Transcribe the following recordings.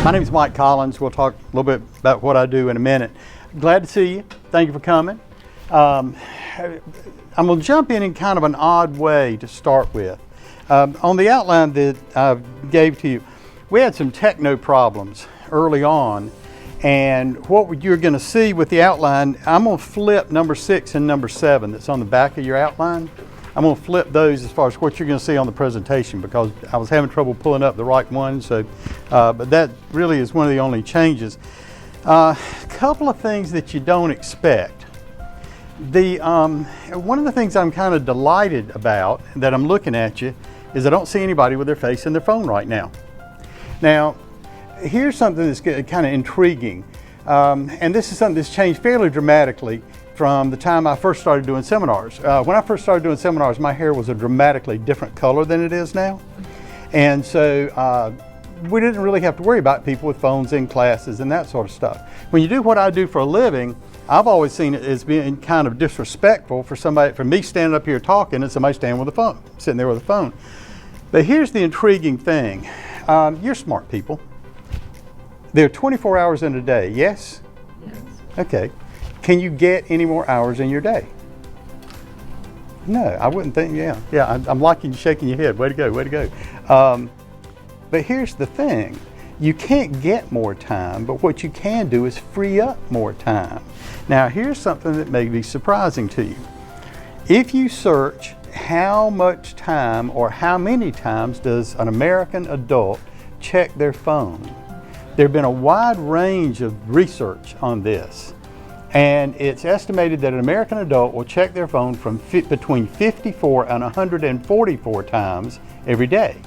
My name is Mike Collins. We'll talk a little bit about what I do in a minute. Glad to see you. Thank you for coming. I'm going to jump in kind of an odd way to start with. On the outline that I gave to you, we had some techno problems early on. And what you're going to see with the outline, I'm going to flip number 6 and number 7 that's on the back of your outline. I'm going to flip those as far as what you're going to see on the presentation because I was having trouble pulling up the right one. So, but that really is one of the only changes. A couple of things that you don't expect. One of the things I'm kind of delighted about that I'm looking at you is I don't see anybody with their face in their phone right now. Now, here's something that's kind of intriguing, and this is something that's changed fairly dramatically from the time I first started doing seminars. When I first started doing seminars, my hair was a dramatically different color than it is now. And so we didn't really have to worry about people with phones in classes and that sort of stuff. When you do what I do for a living, I've always seen it as being kind of disrespectful for me standing up here talking and somebody standing with a phone, sitting there with a phone. But here's the intriguing thing. You're smart people. There are 24 hours in a day, yes? Yes. Okay. Can you get any more hours in your day? No, I wouldn't think, yeah, I'm liking you shaking your head. Way to go, way to go. But here's the thing. You can't get more time, but what you can do is free up more time. Now, here's something that may be surprising to you. If you search how much time or how many times does an American adult check their phone, there have been a wide range of research on this. And it's estimated that an American adult will check their phone from between 54 and 144 times every day.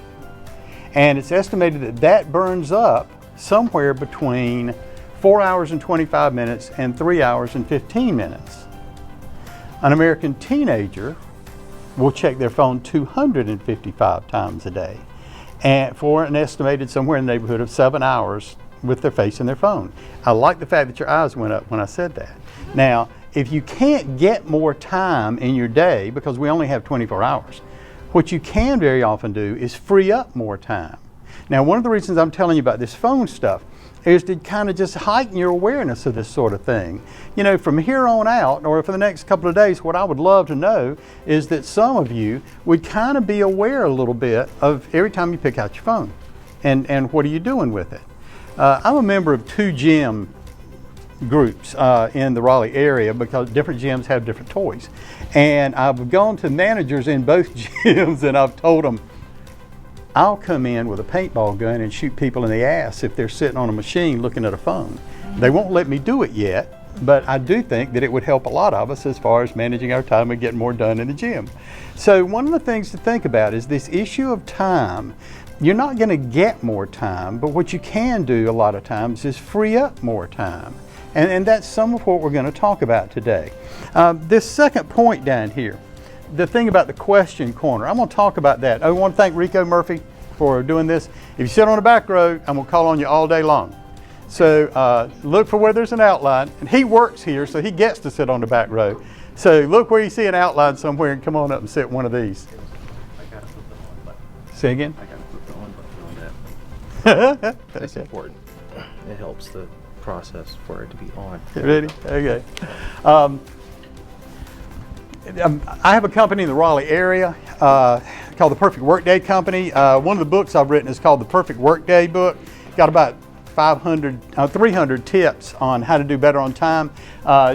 And it's estimated that that burns up somewhere between 4 hours and 25 minutes and 3 hours and 15 minutes. An American teenager will check their phone 255 times a day, and for an estimated somewhere in the neighborhood of 7 hours with their face in their phone. I like the fact that your eyes went up when I said that. Now, if you can't get more time in your day, because we only have 24 hours, what you can very often do is free up more time. Now, one of the reasons I'm telling you about this phone stuff is to kind of just heighten your awareness of this sort of thing. You know, from here on out, or for the next couple of days, what I would love to know is that some of you would kind of be aware a little bit of every time you pick out your phone and what are you doing with it. I'm a member of 2 gym groups in the Raleigh area because different gyms have different toys. And I've gone to managers in both gyms and I've told them, I'll come in with a paintball gun and shoot people in the ass if they're sitting on a machine looking at a phone. They won't let me do it yet, but I do think that it would help a lot of us as far as managing our time and getting more done in the gym. So one of the things to think about is this issue of time. You're not going to get more time, but what you can do a lot of times is free up more time. And that's some of what we're going to talk about today. This second point down here, the thing about the question corner, I'm going to talk about that. I want to thank Rico Murphy for doing this. If you sit on the back row, I'm going to call on you all day long. So look for where there's an outline. And he works here, so he gets to sit on the back row. So look where you see an outline somewhere and come on up and sit one of these. I got to flip the on button. Say again? I got to flip the on button on that. That's important. It helps the process for it to be on. Ready? Okay. I have a company in the Raleigh area called the Perfect Workday Company. One of the books I've written is called the Perfect Workday book. Got about 300 tips on how to do better on time.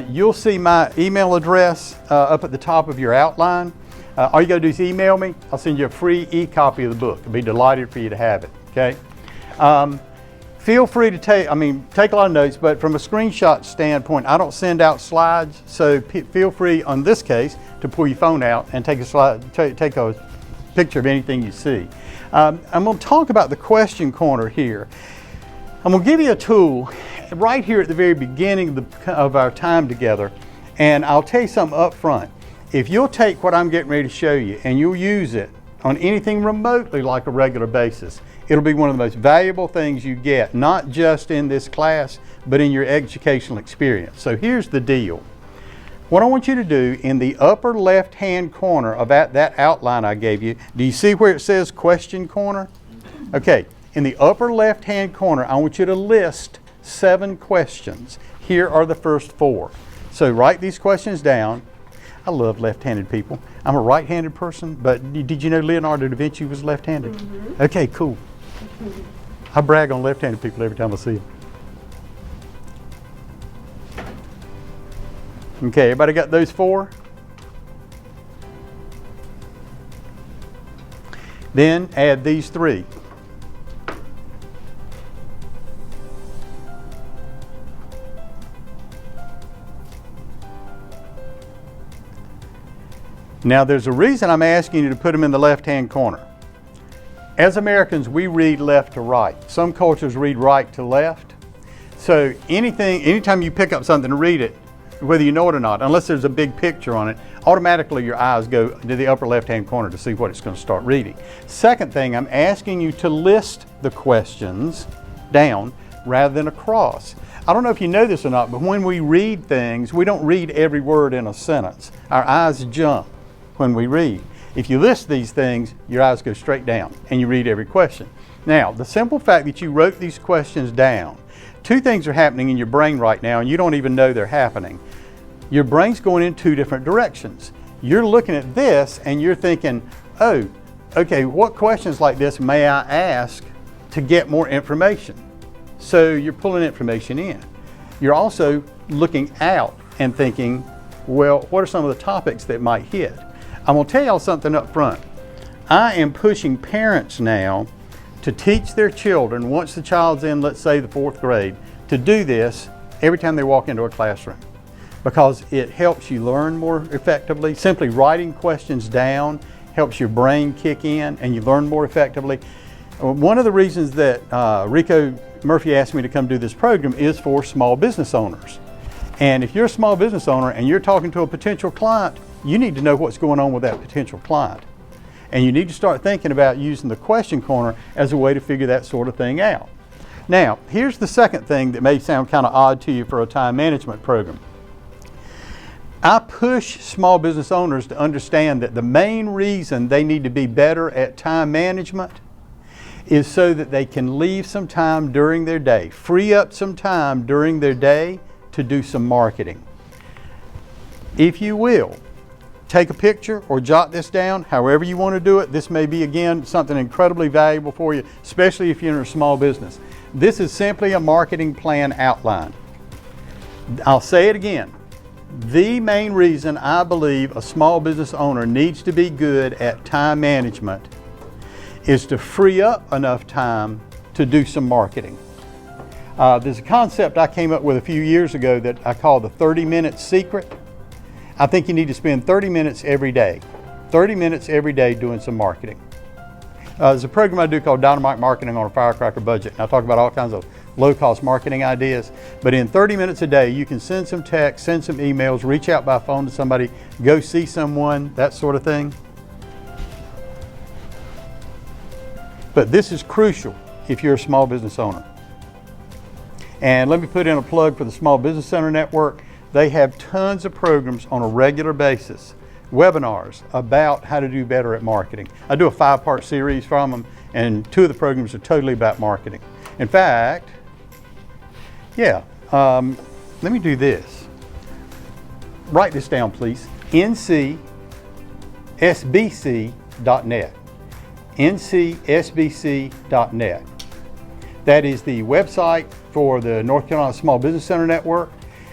You'll see my email address up at the top of your outline. All you got to do is email me. I'll send you a free e-copy of the book. I'll be delighted for you to have it. Okay. Feel free to take a lot of notes, but from a screenshot standpoint, I don't send out slides, so feel free on this case to pull your phone out and take a picture of anything you see. I'm going to talk about the question corner here. I'm going to give you a tool right here at the very beginning of our time together, and I'll tell you something up front. If you'll take what I'm getting ready to show you and you'll use it on anything remotely like a regular basis, it'll be one of the most valuable things you get, not just in this class, but in your educational experience. So here's the deal. What I want you to do in the upper left-hand corner of that outline I gave you, do you see where it says question corner? Okay, in the upper left-hand corner, I want you to list 7 questions. Here are the first 4. So write these questions down. I love left-handed people. I'm a right-handed person, but did you know Leonardo da Vinci was left-handed? Mm-hmm. Okay, cool. I brag on left-handed people every time I see them. Okay, everybody got those 4? Then add these 3. Now there's a reason I'm asking you to put them in the left-hand corner. As Americans, we read left to right. Some cultures read right to left. So anytime you pick up something to read it, whether you know it or not, unless there's a big picture on it, automatically your eyes go to the upper left-hand corner to see what it's going to start reading. Second thing, I'm asking you to list the questions down rather than across. I don't know if you know this or not, but when we read things, we don't read every word in a sentence. Our eyes jump when we read. If you list these things, your eyes go straight down and you read every question. Now, the simple fact that you wrote these questions down, 2 things are happening in your brain right now and you don't even know they're happening. Your brain's going in 2 different directions. You're looking at this and you're thinking, oh, okay, what questions like this may I ask to get more information? So you're pulling information in. You're also looking out and thinking, well, what are some of the topics that might hit? I'm going to tell y'all something up front. I am pushing parents now to teach their children, once the child's in, let's say, the 4th grade, to do this every time they walk into a classroom, because it helps you learn more effectively. Simply writing questions down helps your brain kick in and you learn more effectively. One of the reasons that Rico Murphy asked me to come do this program is for small business owners. And if you're a small business owner and you're talking to a potential client, you need to know what's going on with that potential client. And you need to start thinking about using the question corner as a way to figure that sort of thing out. Now, here's the second thing that may sound kind of odd to you for a time management program. I push small business owners to understand that the main reason they need to be better at time management is so that they can leave some time during their day, free up some time during their day to do some marketing. If you will, take a picture or jot this down, however you want to do it. This may be, again, something incredibly valuable for you, especially if you're in a small business. This is simply a marketing plan outline. I'll say it again. The main reason I believe a small business owner needs to be good at time management is to free up enough time to do some marketing. There's a concept I came up with a few years ago that I call the 30-minute secret. I think you need to spend 30 minutes every day. 30 minutes every day doing some marketing. There's a program I do called Dynamite Marketing on a Firecracker Budget. And I talk about all kinds of low-cost marketing ideas. But in 30 minutes a day, you can send some texts, send some emails, reach out by phone to somebody, go see someone, that sort of thing. But this is crucial if you're a small business owner. And let me put in a plug for the Small Business Center Network. They have tons of programs on a regular basis, webinars about how to do better at marketing. I do a 5-part series from them, and 2 of the programs are totally about marketing. In fact, let me do this. Write this down, please. ncsbc.net. ncsbc.net. That is the website for the North Carolina Small Business Center Network.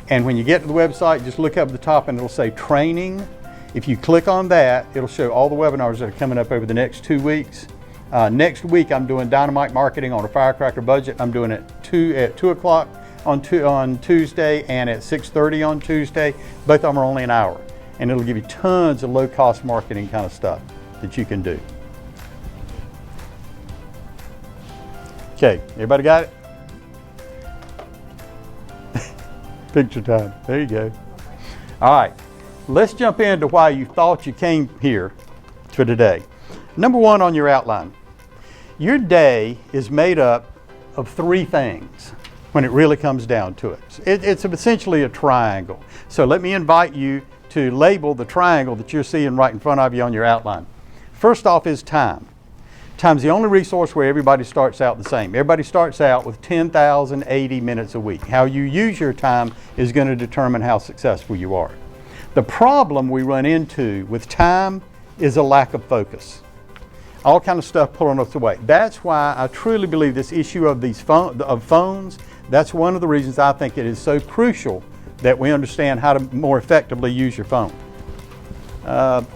And when you get to the website, just look up at the top and it'll say training. If you click on that, it'll show all the webinars that are coming up over the next 2 weeks. Next week, I'm doing Dynamite Marketing on a Firecracker Budget. I'm doing it at 2 o'clock on Tuesday and at 6:30 on Tuesday. Both of them are only an hour. And it'll give you tons of low-cost marketing kind of stuff that you can do. Okay, everybody got it? Picture time. There you go. All right, let's jump into why you thought you came here for today. Number 1 on your outline. Your day is made up of 3 things when it really comes down to it. It's essentially a triangle. So let me invite you to label the triangle that you're seeing right in front of you on your outline. First off is time. Time's the only resource where everybody starts out the same. Everybody starts out with 10,080 minutes a week. How you use your time is going to determine how successful you are. The problem we run into with time is a lack of focus. All kind of stuff pulling us away. That's why I truly believe this issue of these phones, that's one of the reasons I think it is so crucial that we understand how to more effectively use your phone.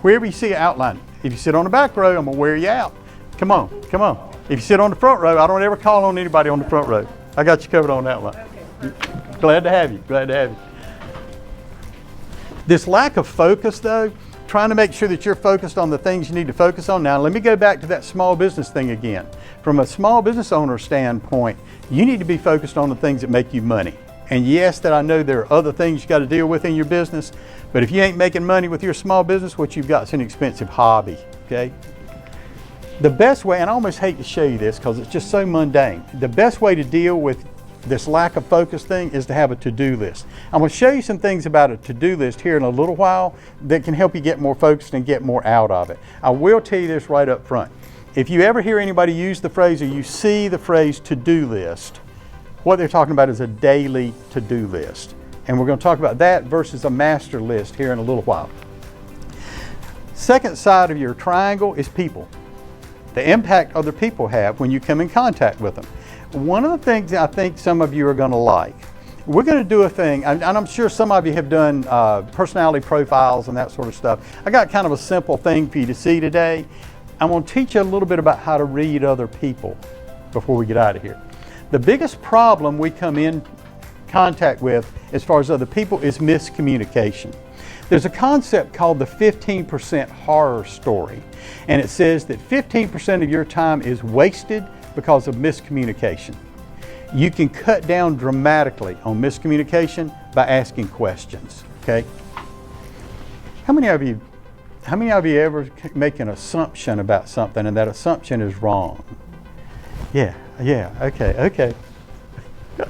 Wherever you see an outline, if you sit on the back row, I'm gonna wear you out. Come on, come on. If you sit on the front row, I don't ever call on anybody on the front row. I got you covered on that one. Okay. Glad to have you, glad to have you. This lack of focus though, trying to make sure that you're focused on the things you need to focus on. Now let me go back to that small business thing again. From a small business owner standpoint, you need to be focused on the things that make you money. And yes, that I know there are other things you got to deal with in your business, but if you ain't making money with your small business, what you've got is an expensive hobby, okay? The best way, and I almost hate to show you this because it's just so mundane, the best way to deal with this lack of focus thing is to have a to-do list. I'm going to show you some things about a to-do list here in a little while that can help you get more focused and get more out of it. I will tell you this right up front. If you ever hear anybody use the phrase or you see the phrase to-do list, what they're talking about is a daily to-do list. And we're going to talk about that versus a master list here in a little while. Second side of your triangle is people. The impact other people have when you come in contact with them. One of the things I think some of you are going to like, we're going to do a thing, and I'm sure some of you have done personality profiles and that sort of stuff. I got kind of a simple thing for you to see today. I'm going to teach you a little bit about how to read other people before we get out of here. The biggest problem we come in contact with as far as other people is miscommunication. There's a concept called the 15% horror story, and it says that 15% of your time is wasted because of miscommunication. You can cut down dramatically on miscommunication by asking questions, okay? How many of you ever make an assumption about something and that assumption is wrong? Yeah, okay. Did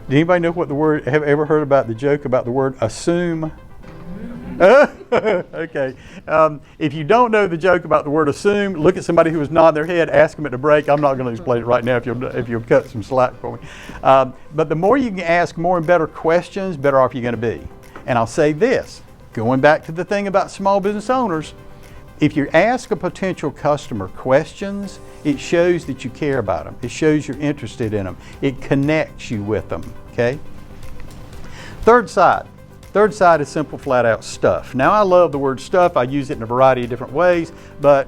anybody know what the word, have ever heard about the joke about the word assume? Okay. If you don't know the joke about the word assume, look at somebody who is nodding their head, ask them at the break. I'm not going to explain it right now if you'll cut some slack for me. But the more you can ask more and better questions, better off you're going to be. And I'll say this, going back to the thing about small business owners, if you ask a potential customer questions, it shows that you care about them. It shows you're interested in them. It connects you with them, okay? Third side is simple, flat out stuff. Now I love the word stuff. I use it in a variety of different ways, but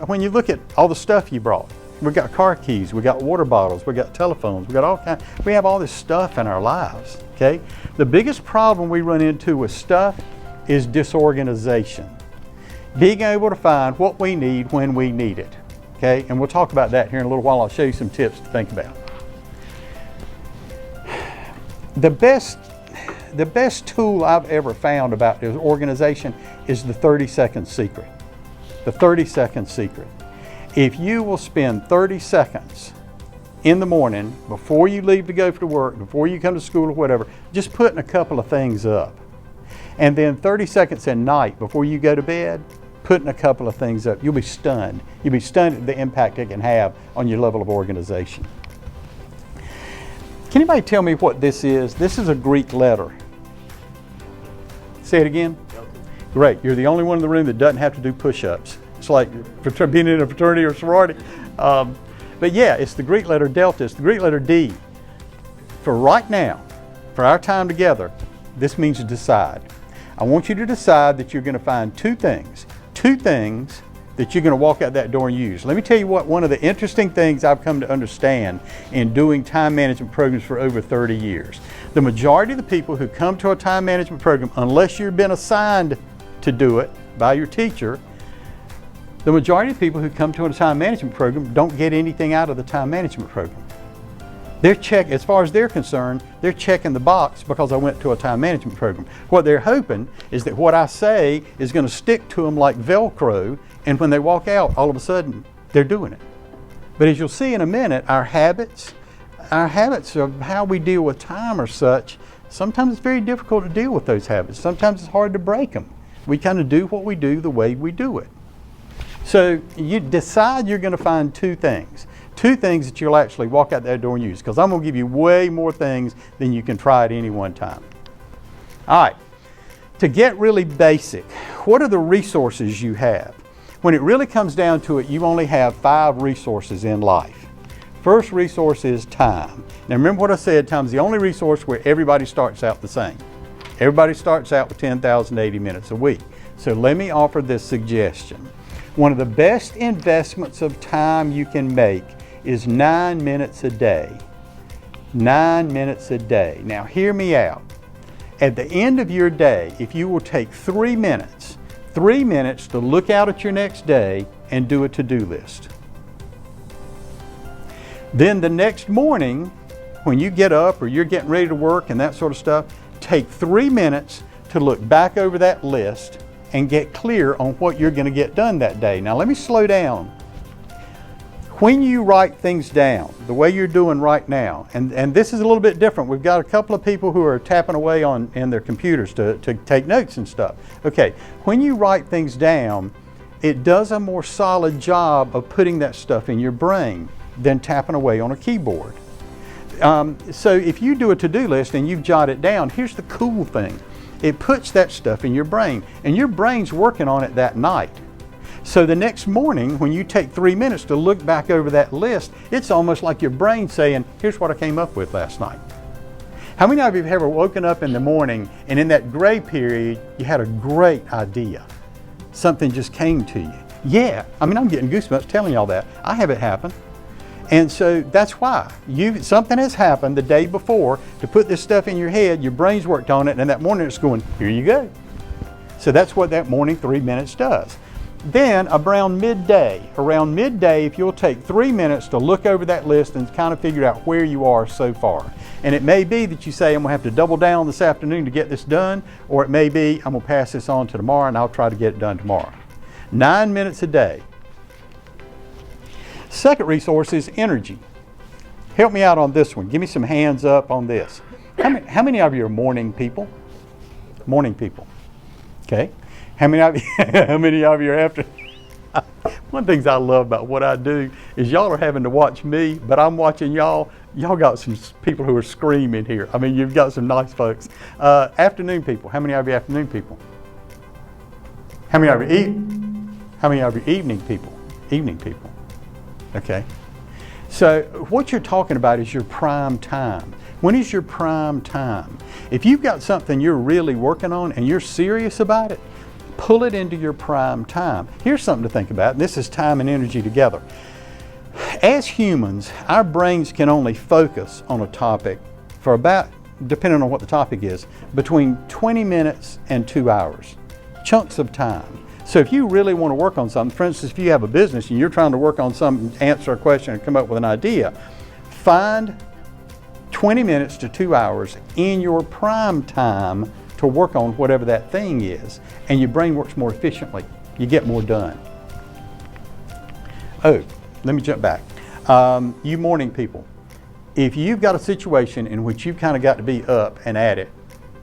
when you look at all the stuff you brought, we got car keys, we got water bottles, we got telephones, we have all this stuff in our lives, okay? The biggest problem we run into with stuff is disorganization. Being able to find what we need when we need it, okay? And we'll talk about that here in a little while. I'll show you some tips to think about. The best tool I've ever found about organization is the 30-second secret. The 30-second secret. If you will spend 30 seconds in the morning, before you leave to go to work, before you come to school or whatever, just putting a couple of things up. And then 30 seconds at night, before you go to bed, putting a couple of things up. You'll be stunned. You'll be stunned at the impact it can have on your level of organization. Can anybody tell me what this is? This is a Greek letter. Say it again. Great. You're the only one in the room that doesn't have to do push-ups. It's like being in a fraternity or sorority. But yeah, it's the Greek letter delta. It's the Greek letter D. For right now, for our time together, this means to decide. I want you to decide that you're going to find two things that you're going to walk out that door and use. Let me tell you what one of the interesting things I've come to understand in doing time management programs for over 30 years. The majority of the people who come to a time management program, unless you've been assigned to do it by your teacher, the majority of people who come to a time management program don't get anything out of the time management program. As far as they're concerned, they're checking the box because I went to a time management program. What they're hoping is that what I say is going to stick to them like Velcro, and when they walk out, all of a sudden, they're doing it. But as you'll see in a minute, our habits of how we deal with time are such, sometimes it's very difficult to deal with those habits. Sometimes it's hard to break them. We kind of do what we do the way we do it. So you decide you're going to find two things that you'll actually walk out that door and use, because I'm going to give you way more things than you can try at any one time. All right, to get really basic, what are the resources you have? When it really comes down to it, you only have 5 resources in life. First resource is time. Now remember what I said, time is the only resource where everybody starts out the same. Everybody starts out with 10,080 minutes a week. So let me offer this suggestion. One of the best investments of time you can make is 9 minutes a day. 9 minutes a day. Now hear me out. At the end of your day, if you will take 3 minutes to look out at your next day and do a to-do list. Then the next morning, when you get up or you're getting ready to work and that sort of stuff, take 3 minutes to look back over that list and get clear on what you're going to get done that day. Now let me slow down. When you write things down, the way you're doing right now, and this is a little bit different. We've got a couple of people who are tapping away in their computers to take notes and stuff. Okay, when you write things down, it does a more solid job of putting that stuff in your brain than tapping away on a keyboard. So if you do a to-do list and you've jotted it down, here's the cool thing. It puts that stuff in your brain, and your brain's working on it that night. So the next morning, when you take 3 minutes to look back over that list, it's almost like your brain saying, here's what I came up with last night. How many of you have ever woken up in the morning and in that gray period, you had a great idea? Something just came to you. Yeah, I mean, I'm getting goosebumps telling y'all that. I have it happen. And so that's why something has happened the day before to put this stuff in your head, your brain's worked on it, and that morning it's going, here you go. So that's what that morning 3 minutes does. Then around midday, if you'll take 3 minutes to look over that list and kind of figure out where you are so far. And it may be that you say, I'm gonna have to double down this afternoon to get this done, or it may be, I'm gonna pass this on to tomorrow and I'll try to get it done tomorrow. 9 minutes a day. Second resource is energy. Help me out on this one. Give me some hands up on this. How many of you are morning people? Morning people. Okay. How many of you are after? One of the things I love about what I do is y'all are having to watch me, but I'm watching y'all. Y'all got some people who are screaming here. I mean, you've got some nice folks. Afternoon people. How many of you afternoon people? How many of you evening people? Evening people. Okay. So what you're talking about is your prime time. When is your prime time? If you've got something you're really working on and you're serious about it, pull it into your prime time. Here's something to think about, and this is time and energy together. As humans, our brains can only focus on a topic for about, depending on what the topic is, between 20 minutes and 2 hours, chunks of time. So if you really want to work on something, for instance, if you have a business and you're trying to work on something, answer a question and come up with an idea, find 20 minutes to 2 hours in your prime time to work on whatever that thing is, and your brain works more efficiently. You get more done. Oh, let me jump back. You morning people, if you've got a situation in which you've kind of got to be up and at it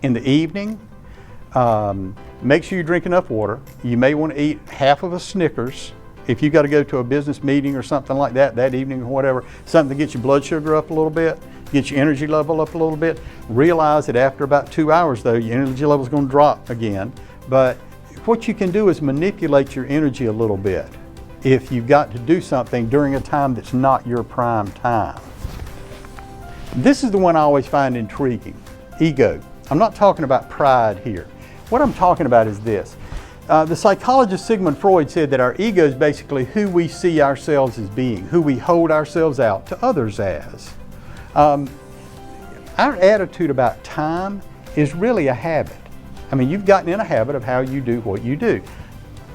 in the evening, make sure you drink enough water. You may want to eat half of a Snickers if you've got to go to a business meeting or something like that evening or whatever, something to get your blood sugar up a little bit, get your energy level up a little bit. Realize that after about 2 hours though, your energy level is going to drop again. But what you can do is manipulate your energy a little bit if you've got to do something during a time that's not your prime time. This is the one I always find intriguing, ego. I'm not talking about pride here. What I'm talking about is this. The psychologist Sigmund Freud said that our ego is basically who we see ourselves as being, who we hold ourselves out to others as. Our attitude about time is really a habit. I mean, you've gotten in a habit of how you do what you do.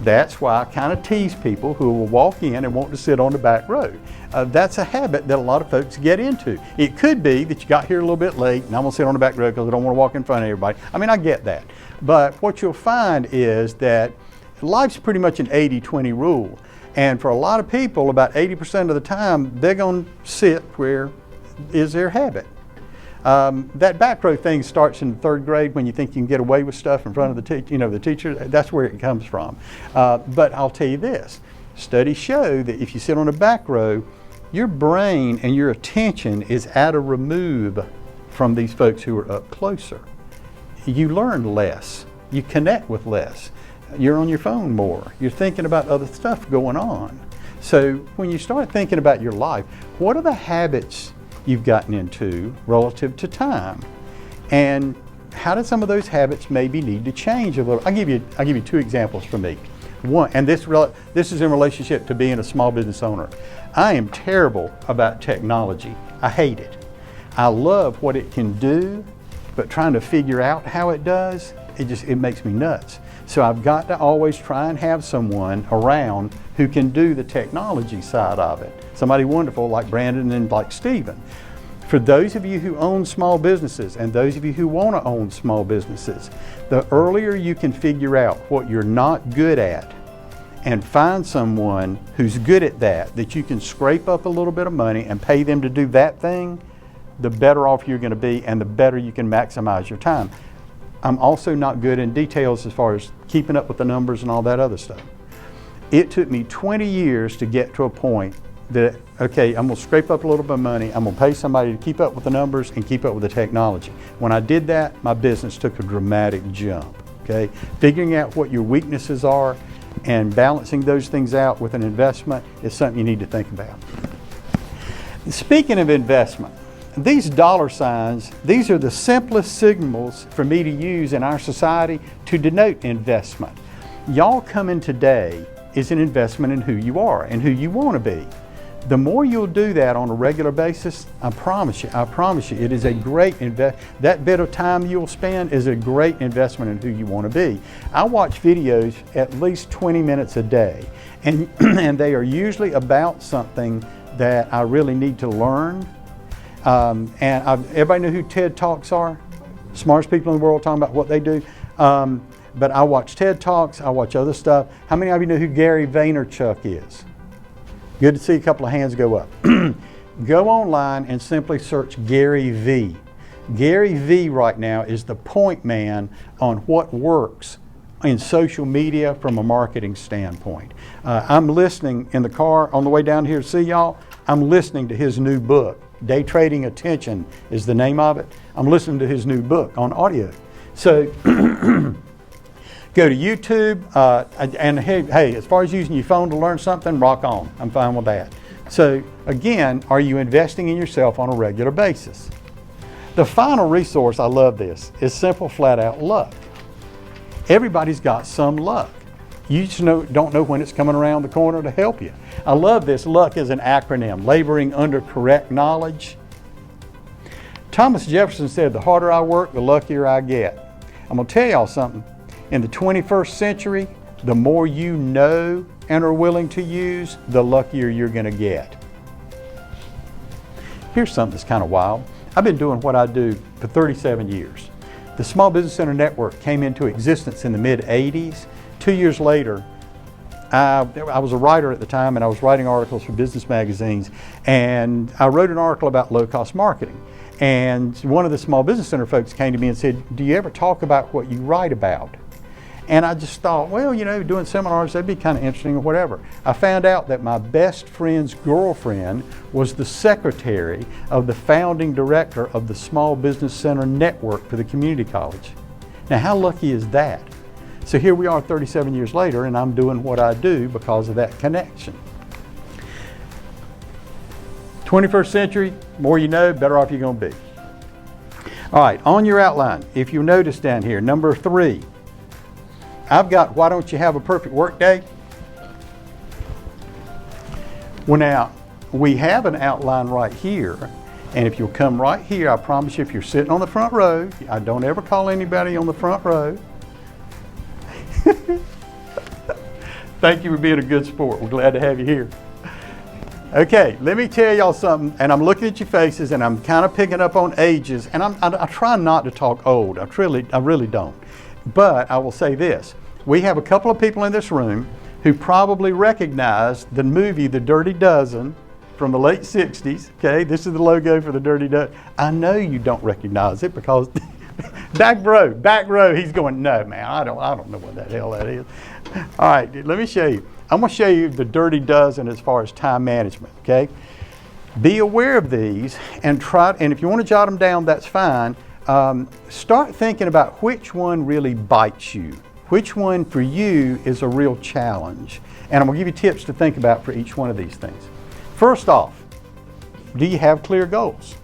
That's why I kind of tease people who will walk in and want to sit on the back row. That's a habit that a lot of folks get into. It could be that you got here a little bit late and I'm gonna sit on the back row because I don't want to walk in front of everybody. I mean, I get that. But what you'll find is that life's pretty much an 80-20 rule. And for a lot of people, about 80% of the time, they're gonna sit where is their habit. That back row thing starts in the 3rd grade when you think you can get away with stuff in front of the teacher. That's where it comes from. But I'll tell you this, Studies show that if you sit on the back row, your brain and your attention is at a remove from these folks who are up closer. You learn less, you connect with less, you're on your phone more, you're thinking about other stuff going on. So when you start thinking about your life, what are the habits you've gotten into relative to time? And how do some of those habits maybe need to change a little? I'll give you two examples from me. One, and this is in relationship to being a small business owner. I am terrible about technology. I hate it. I love what it can do, but trying to figure out how it does, it makes me nuts. So I've got to always try and have someone around who can do the technology side of it. Somebody wonderful like Brandon and like Stephen. For those of you who own small businesses and those of you who want to own small businesses, the earlier you can figure out what you're not good at and find someone who's good at that you can scrape up a little bit of money and pay them to do that thing, the better off you're going to be and the better you can maximize your time. I'm also not good in details as far as keeping up with the numbers and all that other stuff. It took me 20 years to get to a point that, okay, I'm gonna scrape up a little bit of money, I'm gonna pay somebody to keep up with the numbers and keep up with the technology. When I did that, my business took a dramatic jump, okay? Figuring out what your weaknesses are and balancing those things out with an investment is something you need to think about. Speaking of investment, these dollar signs, these are the simplest signals for me to use in our society to denote investment. Y'all coming today is an investment in who you are and who you want to be. The more you'll do that on a regular basis, I promise you, it is a great that bit of time you'll spend is a great investment in who you want to be. I watch videos at least 20 minutes a day, and, and they are usually about something that I really need to learn. Everybody know who TED Talks are? Smartest people in the world talking about what they do. But I watch TED Talks, I watch other stuff. How many of you know who Gary Vaynerchuk is? Good to see a couple of hands go up. Go online and simply search Gary V. Gary V right now is the point man on what works in social media from a marketing standpoint. I'm listening in the car on the way down here to see y'all. I'm listening to his new book. Day Trading Attention is the name of it. I'm listening to his new book on audio. So go to YouTube, and hey, as far as using your phone to learn something, rock on. I'm fine with that. So again, are you investing in yourself on a regular basis? The final resource, I love this, is simple, flat out luck. Everybody's got some luck. You just don't know when it's coming around the corner to help you. I love this. Luck is an acronym, laboring under correct knowledge. Thomas Jefferson said, the harder I work, the luckier I get. I'm gonna tell y'all something. In the 21st century, the more you know and are willing to use, the luckier you're gonna get. Here's something that's kind of wild. I've been doing what I do for 37 years. The Small Business Center Network came into existence in the mid-'80s. 2 years later, I was a writer at the time and I was writing articles for business magazines, and I wrote an article about low-cost marketing. And one of the Small Business Center folks came to me and said, do you ever talk about what you write about? And I just thought, well, you know, doing seminars, that'd be kind of interesting or whatever. I found out that my best friend's girlfriend was the secretary of the founding director of the Small Business Center Network for the community college. Now, how lucky is that? So here we are 37 years later, and I'm doing what I do because of that connection. 21st century, more you know, better off you're going to be. All right, on your outline, if you notice down here, number 3, I've got, why don't you have a perfect work day? Well, now, we have an outline right here, and if you'll come right here, I promise you, if you're sitting on the front row, I don't ever call anybody on the front row. Thank you for being a good sport. We're glad to have you here. Okay, let me tell y'all something, and I'm looking at your faces, and I'm kind of picking up on ages, and I try not to talk old. I really don't. But I will say this. We have a couple of people in this room who probably recognize the movie The Dirty Dozen from the late 60s. Okay, this is the logo for The Dirty Dozen. I know you don't recognize it because back row, he's going, no, man, I don't know what the hell that is. All right, let me show you. I'm going to show you the dirty dozen as far as time management, okay? Be aware of these and try, and if you want to jot them down, that's fine. Start thinking about which one really bites you. Which one for you is a real challenge. And I'm going to give you tips to think about for each one of these things. First off, do you have clear goals?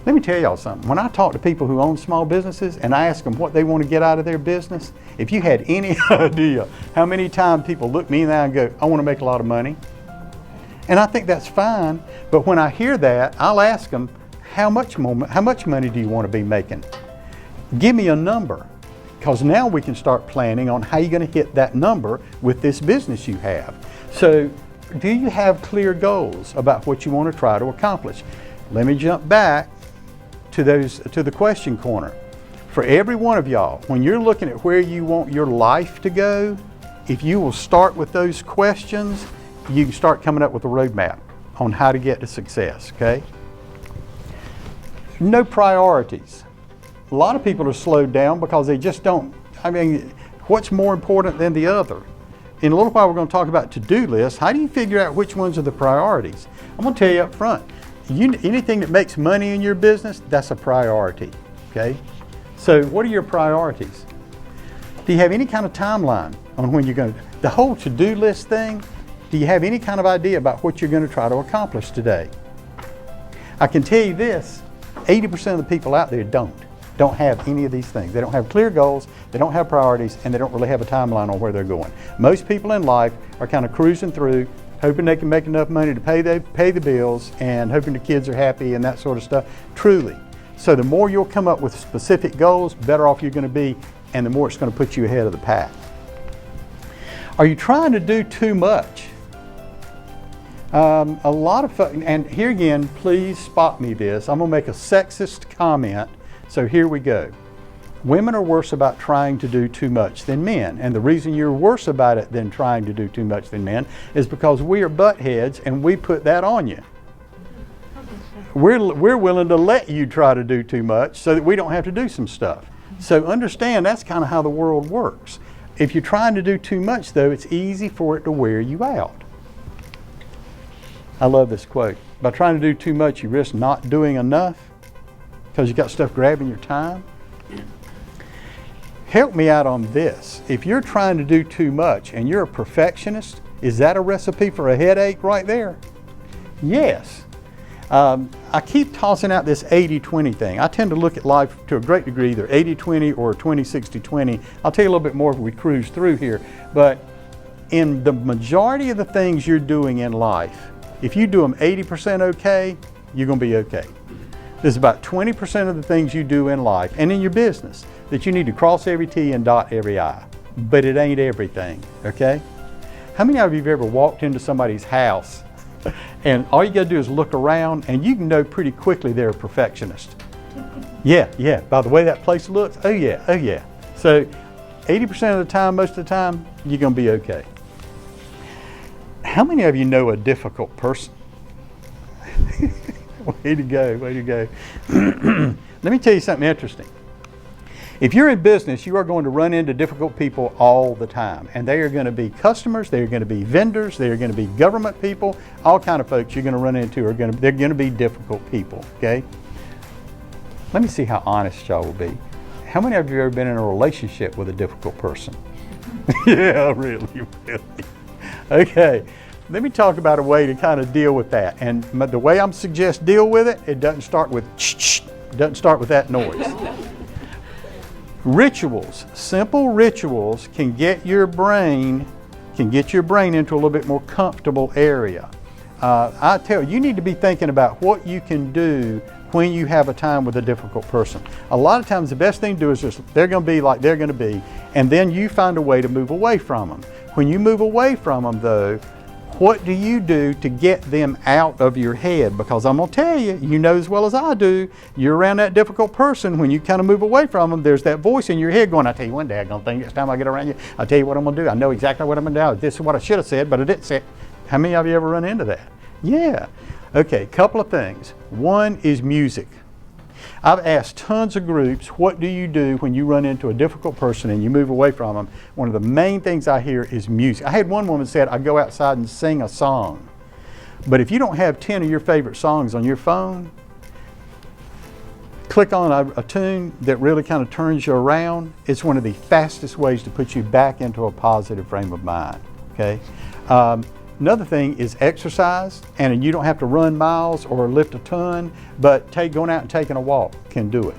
Let me tell y'all something. When I talk to people who own small businesses and I ask them what they want to get out of their business, if you had any idea how many times people look me in the eye and go, I want to make a lot of money. And I think that's fine, but when I hear that, I'll ask them, how much money do you want to be making? Give me a number, because now we can start planning on how you're going to hit that number with this business you have. So, do you have clear goals about what you want to try to accomplish? Let me jump back to the question corner. For every one of y'all, when you're looking at where you want your life to go, if you will start with those questions, you can start coming up with a roadmap on how to get to success, okay? No priorities. A lot of people are slowed down because they just don't, I mean, what's more important than the other? In a little while we're going to talk about to-do lists. How do you figure out which ones are the priorities? I'm going to tell you up front, anything that makes money in your business, that's a priority, okay? So what are your priorities? Do you have any kind of timeline on when you're going to, the whole to-do list thing, do you have any kind of idea about what you're going to try to accomplish today? I can tell you this, 80% of the people out there don't have any of these things. They don't have clear goals, they don't have priorities, and they don't really have a timeline on where they're going. Most people in life are kind of cruising through, hoping they can make enough money to pay the bills and hoping the kids are happy and that sort of stuff, truly. So the more you'll come up with specific goals, better off you're going to be, and the more it's going to put you ahead of the pack. Are you trying to do too much? A lot of folks, and here again, please spot me this. I'm going to make a sexist comment, so here we go. Women are worse about trying to do too much than men, and the reason you're worse about it than trying to do too much than men is because we are butt heads and we put that on you. We're willing to let you try to do too much so that we don't have to do some stuff. So understand that's kind of how the world works. If you're trying to do too much though, it's easy for it to wear you out. I love this quote. By trying to do too much, you risk not doing enough because you got stuff grabbing your time. Help me out on this. If you're trying to do too much and you're a perfectionist, is that a recipe for a headache right there? Yes. I keep tossing out this 80-20 thing. I tend to look at life to a great degree, either 80-20 or 20-60-20. I'll tell you a little bit more if we cruise through here. But in the majority of the things you're doing in life, if you do them 80% okay, you're going to be okay. There's about 20% of the things you do in life and in your business that you need to cross every T and dot every I. But it ain't everything, okay? How many of you have ever walked into somebody's house and all you got to do is look around and you can know pretty quickly they're a perfectionist? Yeah, by the way that place looks, oh yeah. So 80% of the time, most of the time, you're going to be okay. How many of you know a difficult person? Way to go. Let me tell you something interesting. If you're in business, you are going to run into difficult people all the time. And they are going to be customers, they are going to be vendors, they are going to be government people, all kind of folks you're going to run into they're going to be difficult people, okay? Let me see how honest y'all will be. How many of you have ever been in a relationship with a difficult person? Yeah, really. Okay, let me talk about a way to kind of deal with that. And the way I'm suggest deal with it, it doesn't start with it doesn't start with that noise. Rituals, simple rituals can get your brain into a little bit more comfortable area. I tell you, you need to be thinking about what you can do when you have a time with a difficult person. A lot of times the best thing to do is just, they're going to be like they're going to be, and then you find a way to move away from them. When you move away from them though, what do you do to get them out of your head? Because I'm going to tell you, you know as well as I do, you're around that difficult person, when you kind of move away from them, there's that voice in your head going, I'll tell you one day, I'm going to think next time I get around you, I'll tell you what I'm going to do. I know exactly what I'm going to do. This is what I should have said, but I didn't say it. How many of you ever run into that? Yeah. Okay, couple of things. One is music. I've asked tons of groups, what do you do when you run into a difficult person and you move away from them? One of the main things I hear is music. I had one woman said, I go outside and sing a song. But if you don't have 10 of your favorite songs on your phone, click on a tune that really kind of turns you around. It's one of the fastest ways to put you back into a positive frame of mind, okay? Another thing is exercise, and you don't have to run miles or lift a ton, but going out and taking a walk can do it.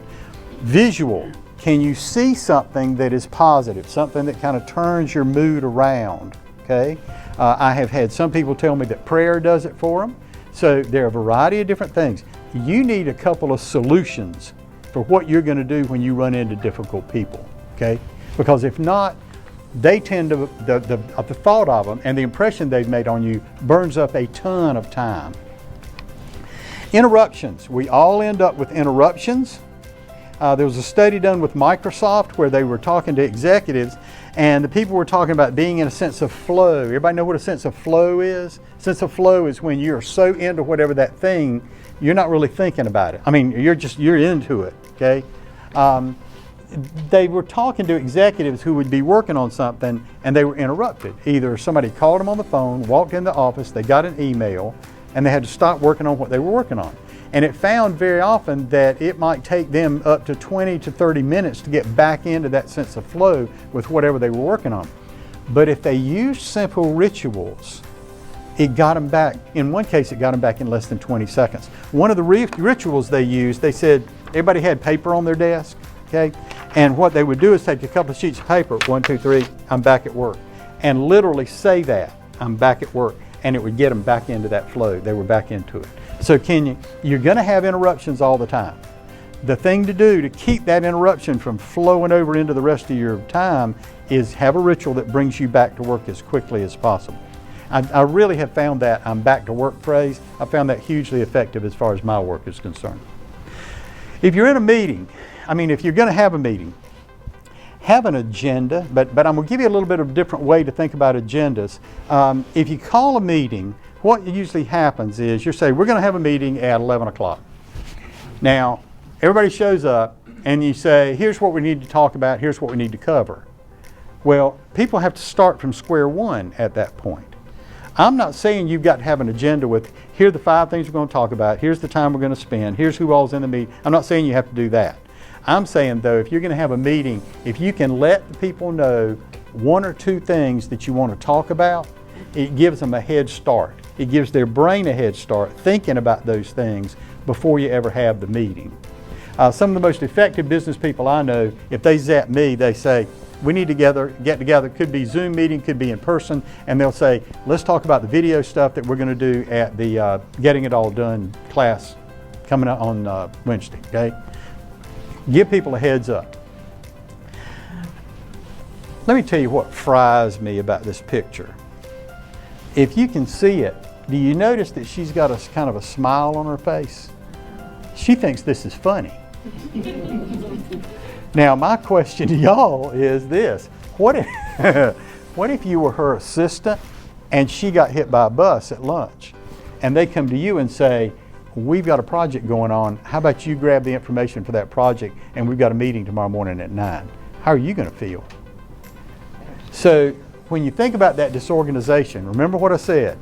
Visual, can you see something that is positive, something that kind of turns your mood around, okay? I have had some people tell me that prayer does it for them. So there are a variety of different things. You need a couple of solutions for what you're going to do when you run into difficult people, okay? Because if not, they tend to, the thought of them and the impression they've made on you burns up a ton of time. Interruptions. We all end up with interruptions. There was a study done with Microsoft where they were talking to executives, and the people were talking about being in a sense of flow. Everybody know what a sense of flow is? Sense of flow is when you're so into whatever that thing, you're not really thinking about it. I mean, you're into it, okay? They were talking to executives who would be working on something and they were interrupted. Either somebody called them on the phone, walked in the office, they got an email, and they had to stop working on what they were working on. And it found very often that it might take them up to 20 to 30 minutes to get back into that sense of flow with whatever they were working on. But if they used simple rituals, it got them back. In one case, it got them back in less than 20 seconds. One of the rituals they used, they said everybody had paper on their desk, okay? And what they would do is take a couple of sheets of paper, 1, 2, 3, I'm back at work, and literally say that, I'm back at work, and it would get them back into that flow. They were back into it. So you're going to have interruptions all the time. The thing to do to keep that interruption from flowing over into the rest of your time is have a ritual that brings you back to work as quickly as possible. I really have found that I'm back to work phrase. I found that hugely effective as far as my work is concerned. If you're in a meeting, if you're going to have a meeting, have an agenda, but I'm going to give you a little bit of a different way to think about agendas. If you call a meeting, what usually happens is you say, we're going to have a meeting at 11 o'clock. Now, everybody shows up and you say, here's what we need to talk about, here's what we need to cover. Well, people have to start from square one at that point. I'm not saying you've got to have an agenda with, here are the 5 things we're going to talk about, here's the time we're going to spend, here's who all's in the meeting. I'm not saying you have to do that. I'm saying, though, if you're going to have a meeting, if you can let the people know 1 or 2 things that you want to talk about, it gives them a head start. It gives their brain a head start thinking about those things before you ever have the meeting. Some of the most effective business people I know, if they zap me, they say, we need to get together, could be Zoom meeting, could be in person, and they'll say, let's talk about the video stuff that we're going to do at the Getting It All Done class coming up on Wednesday, okay? Give people a heads up. Let me tell you what fries me about this picture. If you can see it, do you notice that she's got a kind of a smile on her face? She thinks this is funny. Now, my question to y'all is this. What if you were her assistant and she got hit by a bus at lunch and they come to you and say, we've got a project going on. How about you grab the information for that project and we've got a meeting tomorrow morning at 9. How are you going to feel? So when you think about that disorganization, remember what I said.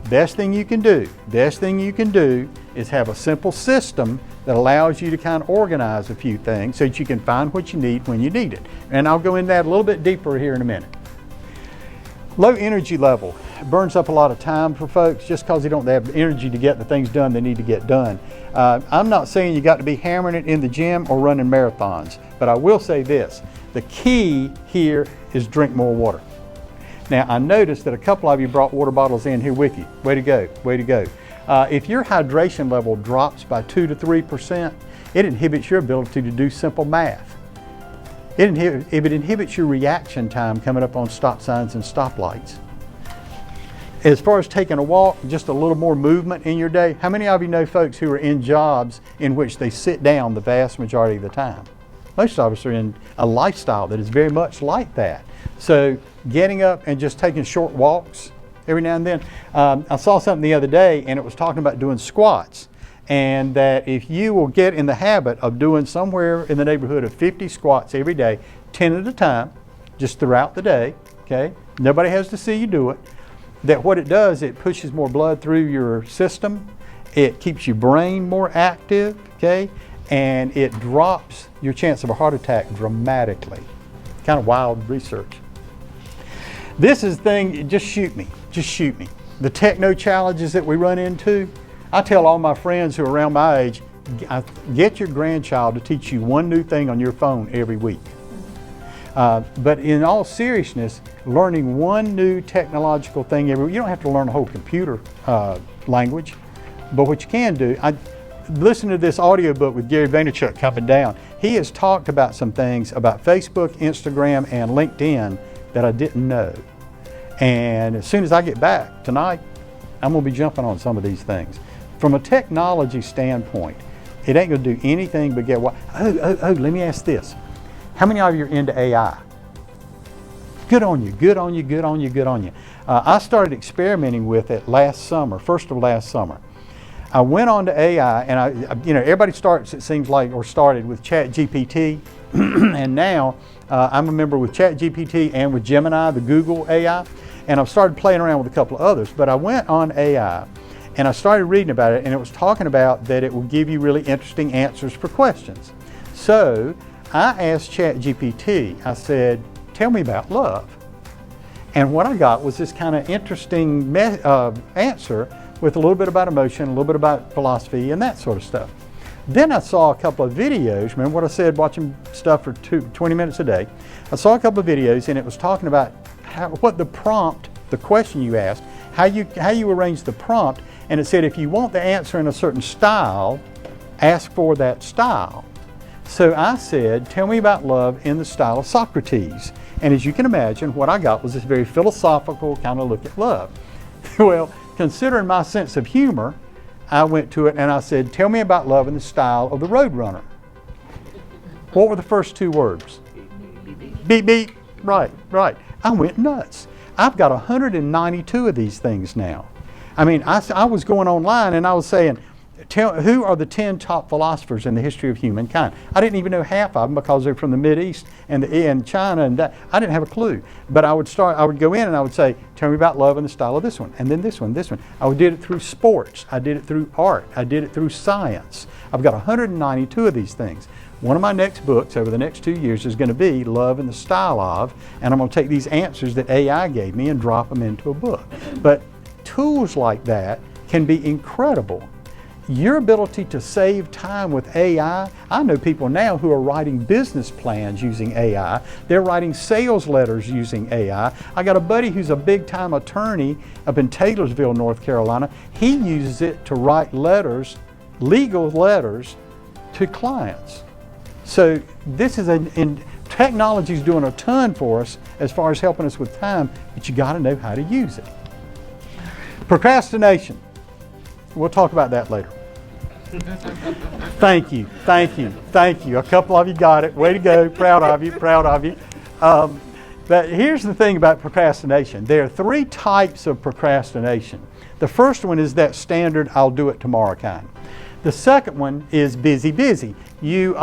Best thing you can do is have a simple system that allows you to kind of organize a few things so that you can find what you need when you need it. And I'll go into that a little bit deeper here in a minute. Low energy level burns up a lot of time for folks just because they don't have the energy to get the things done they need to get done. I'm not saying you got to be hammering it in the gym or running marathons, but I will say this. The key here is drink more water. Now, I noticed that a couple of you brought water bottles in here with you. Way to go, way to go. If your hydration level drops by 2 to 3%, it inhibits your ability to do simple math. It inhibits your reaction time coming up on stop signs and stoplights. As far as taking a walk, just a little more movement in your day. How many of you know folks who are in jobs in which they sit down the vast majority of the time? Most of us are in a lifestyle that is very much like that. So getting up and just taking short walks every now and then. I saw something the other day and it was talking about doing squats. and that if you will get in the habit of doing somewhere in the neighborhood of 50 squats every day, 10 at a time, just throughout the day, okay? Nobody has to see you do it. That what it does, it pushes more blood through your system, it keeps your brain more active, okay? And it drops your chance of a heart attack dramatically. Kind of wild research. This is the thing, just shoot me, just shoot me. The techno challenges that we run into, I tell all my friends who are around my age, get your grandchild to teach you one new thing on your phone every week. But in all seriousness, learning one new technological thing every week, you don't have to learn a whole computer language, but what you can do, I listened to this audiobook with Gary Vaynerchuk coming down. He has talked about some things about Facebook, Instagram, and LinkedIn that I didn't know. And as soon as I get back tonight, I'm gonna be jumping on some of these things. From a technology standpoint, it ain't gonna do anything but get what, let me ask this. How many of you are into AI? Good on you, good on you, good on you, good on you. I started experimenting with it last summer, first of last summer. I went on to AI, and everybody starts, it seems like, or started with ChatGPT, and now I'm a member with ChatGPT and with Gemini, the Google AI, and I've started playing around with a couple of others, but I went on AI, and I started reading about it, and it was talking about that it will give you really interesting answers for questions. So I asked ChatGPT, I said, tell me about love. And what I got was this kind of interesting answer with a little bit about emotion, a little bit about philosophy, and that sort of stuff. Then I saw a couple of videos. Remember what I said, watching stuff for 20 minutes a day. I saw a couple of videos, and it was talking about what the prompt, the question you asked, how you arrange the prompt, and it said if you want the answer in a certain style, ask for that style. So I said, tell me about love in the style of Socrates. And as you can imagine, what I got was this very philosophical kind of look at love. Well, considering my sense of humor, I went to it and I said, tell me about love in the style of the Roadrunner. What were the first two words? Beep, beep. Right, right. I went nuts. I've got 192 of these things now. I mean, I was going online and I was saying, who are the 10 top philosophers in the history of humankind? I didn't even know half of them because they're from the Mideast and China and that. I didn't have a clue. But I would go in and I would say, tell me about love in the style of this one, and then this one, this one. I did it through sports. I did it through art. I did it through science. I've got 192 of these things. One of my next books over the next 2 years is going to be Love in the Style of, and I'm going to take these answers that AI gave me and drop them into a book. But tools like that can be incredible. Your ability to save time with AI, I know people now who are writing business plans using AI. They're writing sales letters using AI. I got a buddy who's a big time attorney up in Taylorsville, North Carolina. He uses it to write letters, legal letters to clients. So this is technology's doing a ton for us as far as helping us with time, but you gotta know how to use it. Procrastination. We'll talk about that later. Thank you, thank you, thank you. A couple of you got it. Way to go, proud of you, proud of you. But here's the thing about procrastination. There are 3 types of procrastination. The first one is that standard, I'll do it tomorrow kind. The second one is busy, busy. You're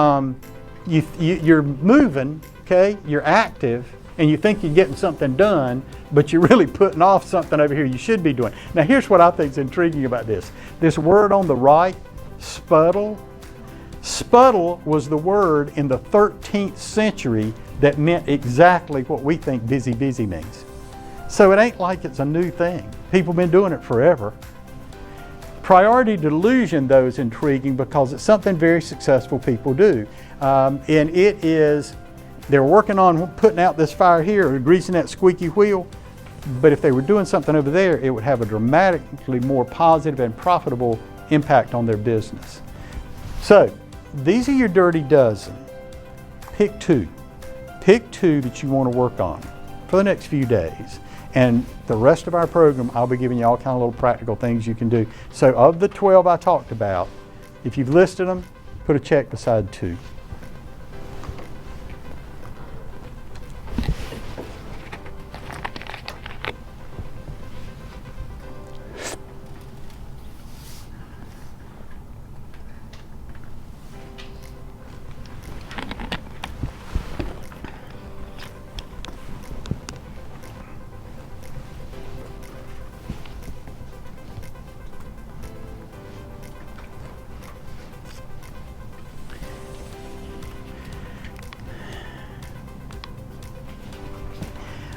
moving, okay? You're active, and you think you're getting something done, but you're really putting off something over here you should be doing. Now here's what I think is intriguing about this. This word on the right, spuddle. Spuddle was the word in the 13th century that meant exactly what we think busy, busy means. So it ain't like it's a new thing. People have been doing it forever. Priority delusion, though, is intriguing because it's something very successful people do. And it is, they're working on putting out this fire here or greasing that squeaky wheel, but if they were doing something over there, it would have a dramatically more positive and profitable impact on their business. So these are your dirty dozen. Pick 2. Pick 2 that you want to work on for the next few days. And the rest of our program, I'll be giving you all kind of little practical things you can do. So of the 12 I talked about, if you've listed them, put a check beside 2.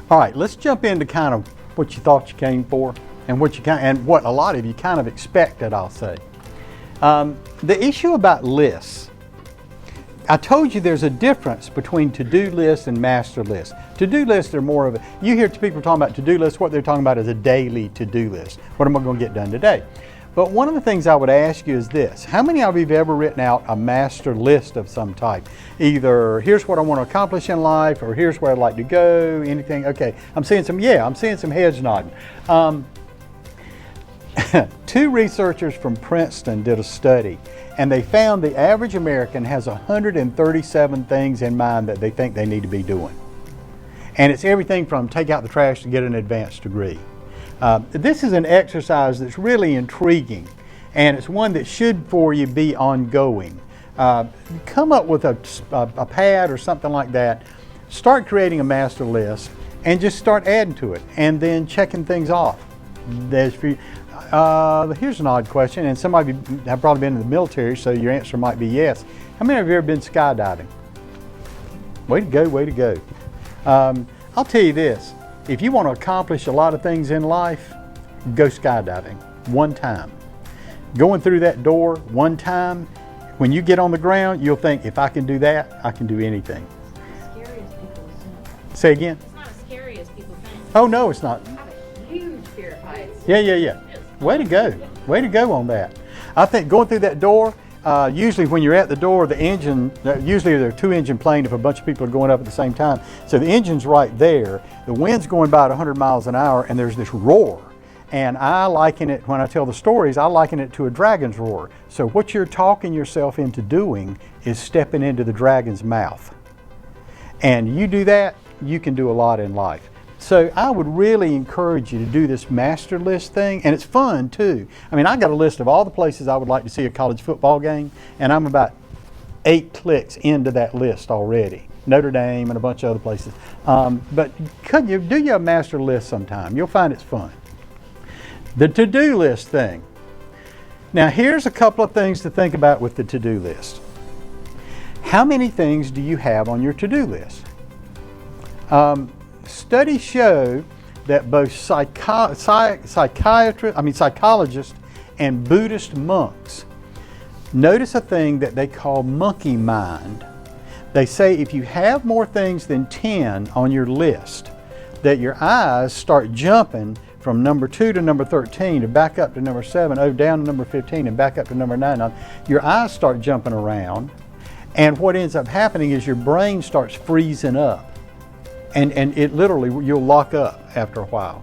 All right, let's jump into kind of what you thought you came for and what a lot of you kind of expected, I'll say. The issue about lists. I told you there's a difference between to-do lists and master lists. To-do lists are more of a, you hear people talking about to-do lists, what they're talking about is a daily to-do list. What am I going to get done today? But one of the things I would ask you is this: how many of you have ever written out a master list of some type? Either here's what I want to accomplish in life, or here's where I'd like to go, anything. Okay, I'm seeing some heads nodding. Two researchers from Princeton did a study, and they found the average American has 137 things in mind that they think they need to be doing. And it's everything from take out the trash to get an advanced degree. This is an exercise that's really intriguing, and it's one that should for you be ongoing. Come up with a pad or something like that, start creating a master list, and just start adding to it, and then checking things off. Here's an odd question, and some of you have probably been in the military, so your answer might be yes. How many of you have ever been skydiving? Way to go, way to go. I'll tell you this, if you want to accomplish a lot of things in life, go skydiving one time. Going through that door one time, when you get on the ground, you'll think, if I can do that, I can do anything. As scary as people assume. Say again? It's not as scary as people think. Oh, no, it's not. I have a huge fear of heights. Yeah. Way to go. Way to go on that. I think going through that door, usually when you're at the door, the engine, usually there are two engine plane if a bunch of people are going up at the same time. So the engine's right there. The wind's going about 100 miles an hour, and there's this roar. And I liken it, when I tell the stories, I liken it to a dragon's roar. So what you're talking yourself into doing is stepping into the dragon's mouth. And you do that, you can do a lot in life. So I would really encourage you to do this master list thing, and it's fun too. I mean, I got a list of all the places I would like to see a college football game, and I'm about 8 clicks into that list already. Notre Dame and a bunch of other places. But do your master list sometime. You'll find it's fun. The to-do list thing. Now here's a couple of things to think about with the to-do list. How many things do you have on your to-do list? Studies show that both psychologists and Buddhist monks notice a thing that they call monkey mind. They say if you have more things than 10 on your list, that your eyes start jumping from number 2 to number 13 to back up to number 7, down to number 15 and back up to number 9. Your eyes start jumping around, and what ends up happening is your brain starts freezing up. And it literally, you'll lock up after a while.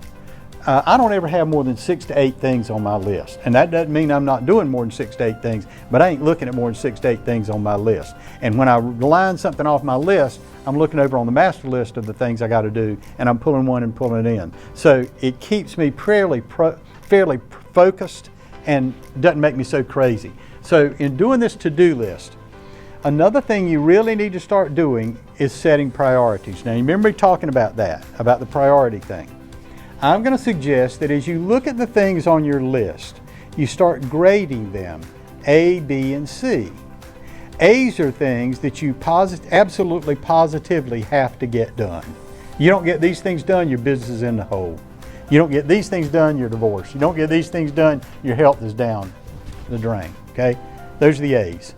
I don't ever have more than 6 to 8 things on my list. And that doesn't mean I'm not doing more than 6 to 8 things, but I ain't looking at more than 6 to 8 things on my list. And when I line something off my list, I'm looking over on the master list of the things I got to do, and I'm pulling one and pulling it in. So it keeps me fairly focused and doesn't make me so crazy. So in doing this to-do list, another thing you really need to start doing is setting priorities. Now, you remember me talking about that, about the priority thing. I'm going to suggest that as you look at the things on your list, you start grading them, A, B, and C. A's are things that you absolutely positively have to get done. You don't get these things done, your business is in the hole. You don't get these things done, you're divorced. You don't get these things done, your health is down the drain, okay? Those are the A's.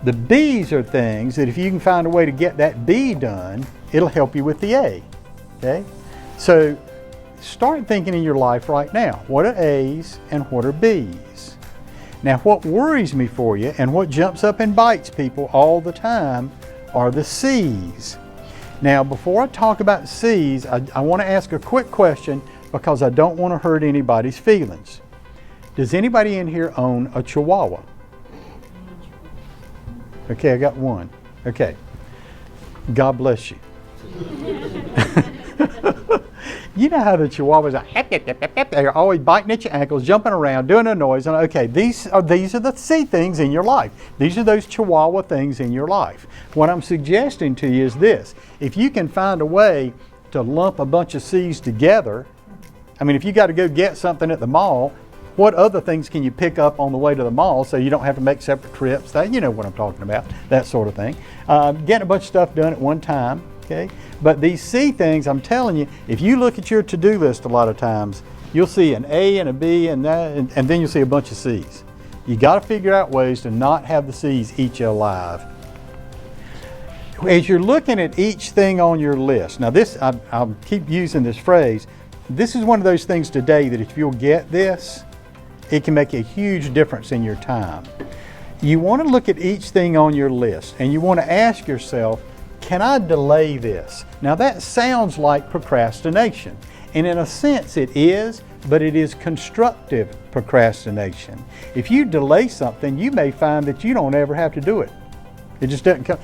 The B's are things that if you can find a way to get that B done, it'll help you with the A, okay? So start thinking in your life right now, what are A's and what are B's? Now what worries me for you and what jumps up and bites people all the time are the C's. Now before I talk about C's, I want to ask a quick question because I don't want to hurt anybody's feelings. Does anybody in here own a Chihuahua? Okay, I got one. Okay. God bless you. You know how the Chihuahuas are, they're always biting at your ankles, jumping around, doing a noise. And okay, these are the C things in your life. These are those Chihuahua things in your life. What I'm suggesting to you is this. If you can find a way to lump a bunch of C's together, I mean, if you got to go get something at the mall, what other things can you pick up on the way to the mall so you don't have to make separate trips? You know what I'm talking about, that sort of thing. Getting a bunch of stuff done at one time. Okay? But these C things, I'm telling you, if you look at your to-do list a lot of times, you'll see an A and a B and that, and then you'll see a bunch of C's. You got to figure out ways to not have the C's eat you alive. As you're looking at each thing on your list, now this, I'll keep using this phrase, this is one of those things today that if you'll get this, it can make a huge difference in your time. You want to look at each thing on your list and you want to ask yourself, can I delay this? Now that sounds like procrastination, and in a sense it is, but it is constructive procrastination. If you delay something, you may find that you don't ever have to do it. It just doesn't come.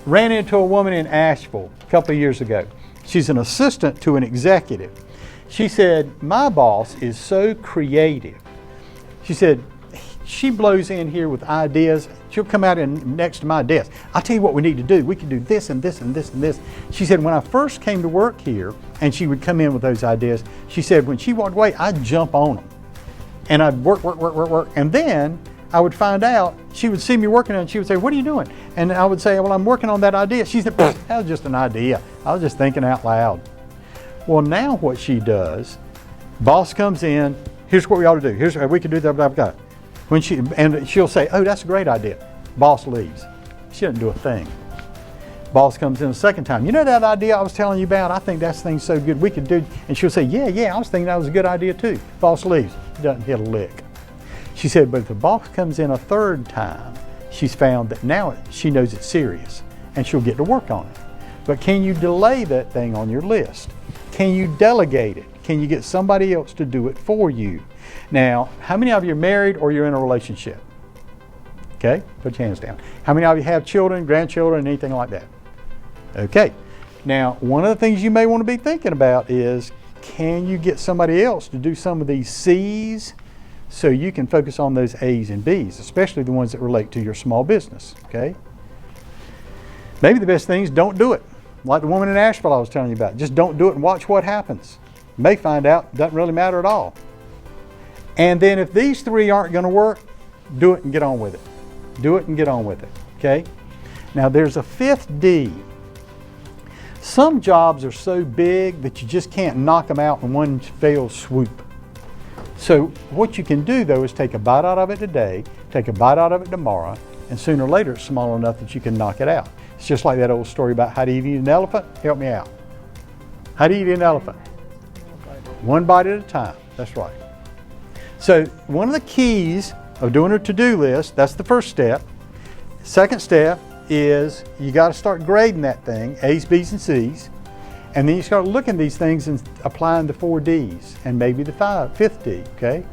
Ran into a woman in Asheville a couple of years ago. She's an assistant to an executive. She said, my boss is so creative. She said, she blows in here with ideas. She'll come out in next to my desk. I'll tell you what we need to do. We can do this and this and this and this. She said, when I first came to work here, and she would come in with those ideas, she said, when she walked away, I'd jump on them. And I'd work. And then I would find out, she would see me working on it, and she would say, what are you doing? And I would say, well, I'm working on that idea. She said, that was just an idea. I was just thinking out loud. Well, now what she does, boss comes in, here's what we ought to do. Here's what we can do, blah, blah, blah. And she'll say, oh, that's a great idea. Boss leaves. She doesn't do a thing. Boss comes in a second time. You know that idea I was telling you about? I think that thing's so good we could do. And she'll say, yeah, I was thinking that was a good idea too. Boss leaves. Doesn't hit a lick. She said, but if the boss comes in a third time, she's found that now she knows it's serious and she'll get to work on it. But can you delay that thing on your list? Can you delegate it? Can you get somebody else to do it for you? Now, how many of you are married or you're in a relationship? Okay, put your hands down. How many of you have children, grandchildren, anything like that? Okay, now one of the things you may want to be thinking about is, can you get somebody else to do some of these C's so you can focus on those A's and B's, especially the ones that relate to your small business, okay? Maybe the best thing is don't do it. Like the woman in Asheville I was telling you about. Just don't do it and watch what happens. You may find out it doesn't really matter at all. And then if these three aren't going to work, do it and get on with it. Do it and get on with it, okay? Now there's a fifth D. Some jobs are so big that you just can't knock them out in one fell swoop. So what you can do though is take a bite out of it today, take a bite out of it tomorrow, and sooner or later it's small enough that you can knock it out. It's just like that old story about how do you eat an elephant? Help me out. How do you eat an elephant? One bite at a time, that's right. So one of the keys of doing a to-do list, that's the first step. Second step is you got to start grading that thing, A's, B's, and C's. And then you start looking at these things and applying the 4 D's and maybe the fifth D, okay?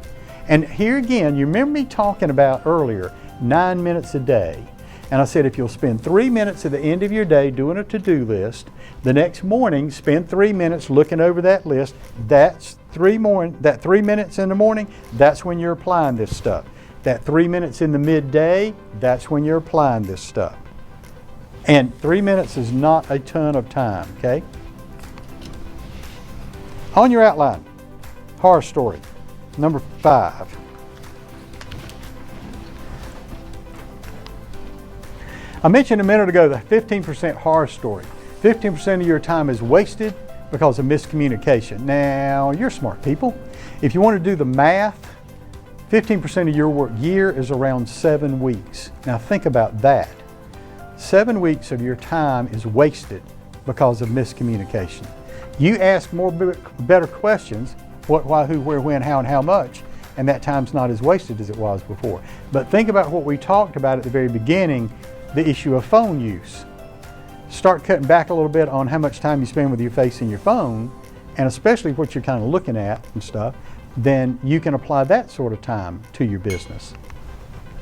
And here again, you remember me talking about earlier, 9 minutes a day. And I said if you'll spend 3 minutes at the end of your day doing a to-do list, the next morning spend 3 minutes looking over that list. That's 3 minutes in the morning, that's when you're applying this stuff. That 3 minutes in the midday, that's when you're applying this stuff. And 3 minutes is not a ton of time, okay? On your outline, horror story, number 5. I mentioned a minute ago the 15% horror story. 15% of your time is wasted because of miscommunication. Now, you're smart people. If you want to do the math, 15% of your work year is around 7 weeks. Now think about that. 7 weeks of your time is wasted because of miscommunication. You ask better questions, what, why, who, where, when, how, and how much, and that time's not as wasted as it was before. But think about what we talked about at the very beginning, the issue of phone use. Start cutting back a little bit on how much time you spend with your face in your phone, and especially what you're kind of looking at and stuff, then you can apply that sort of time to your business.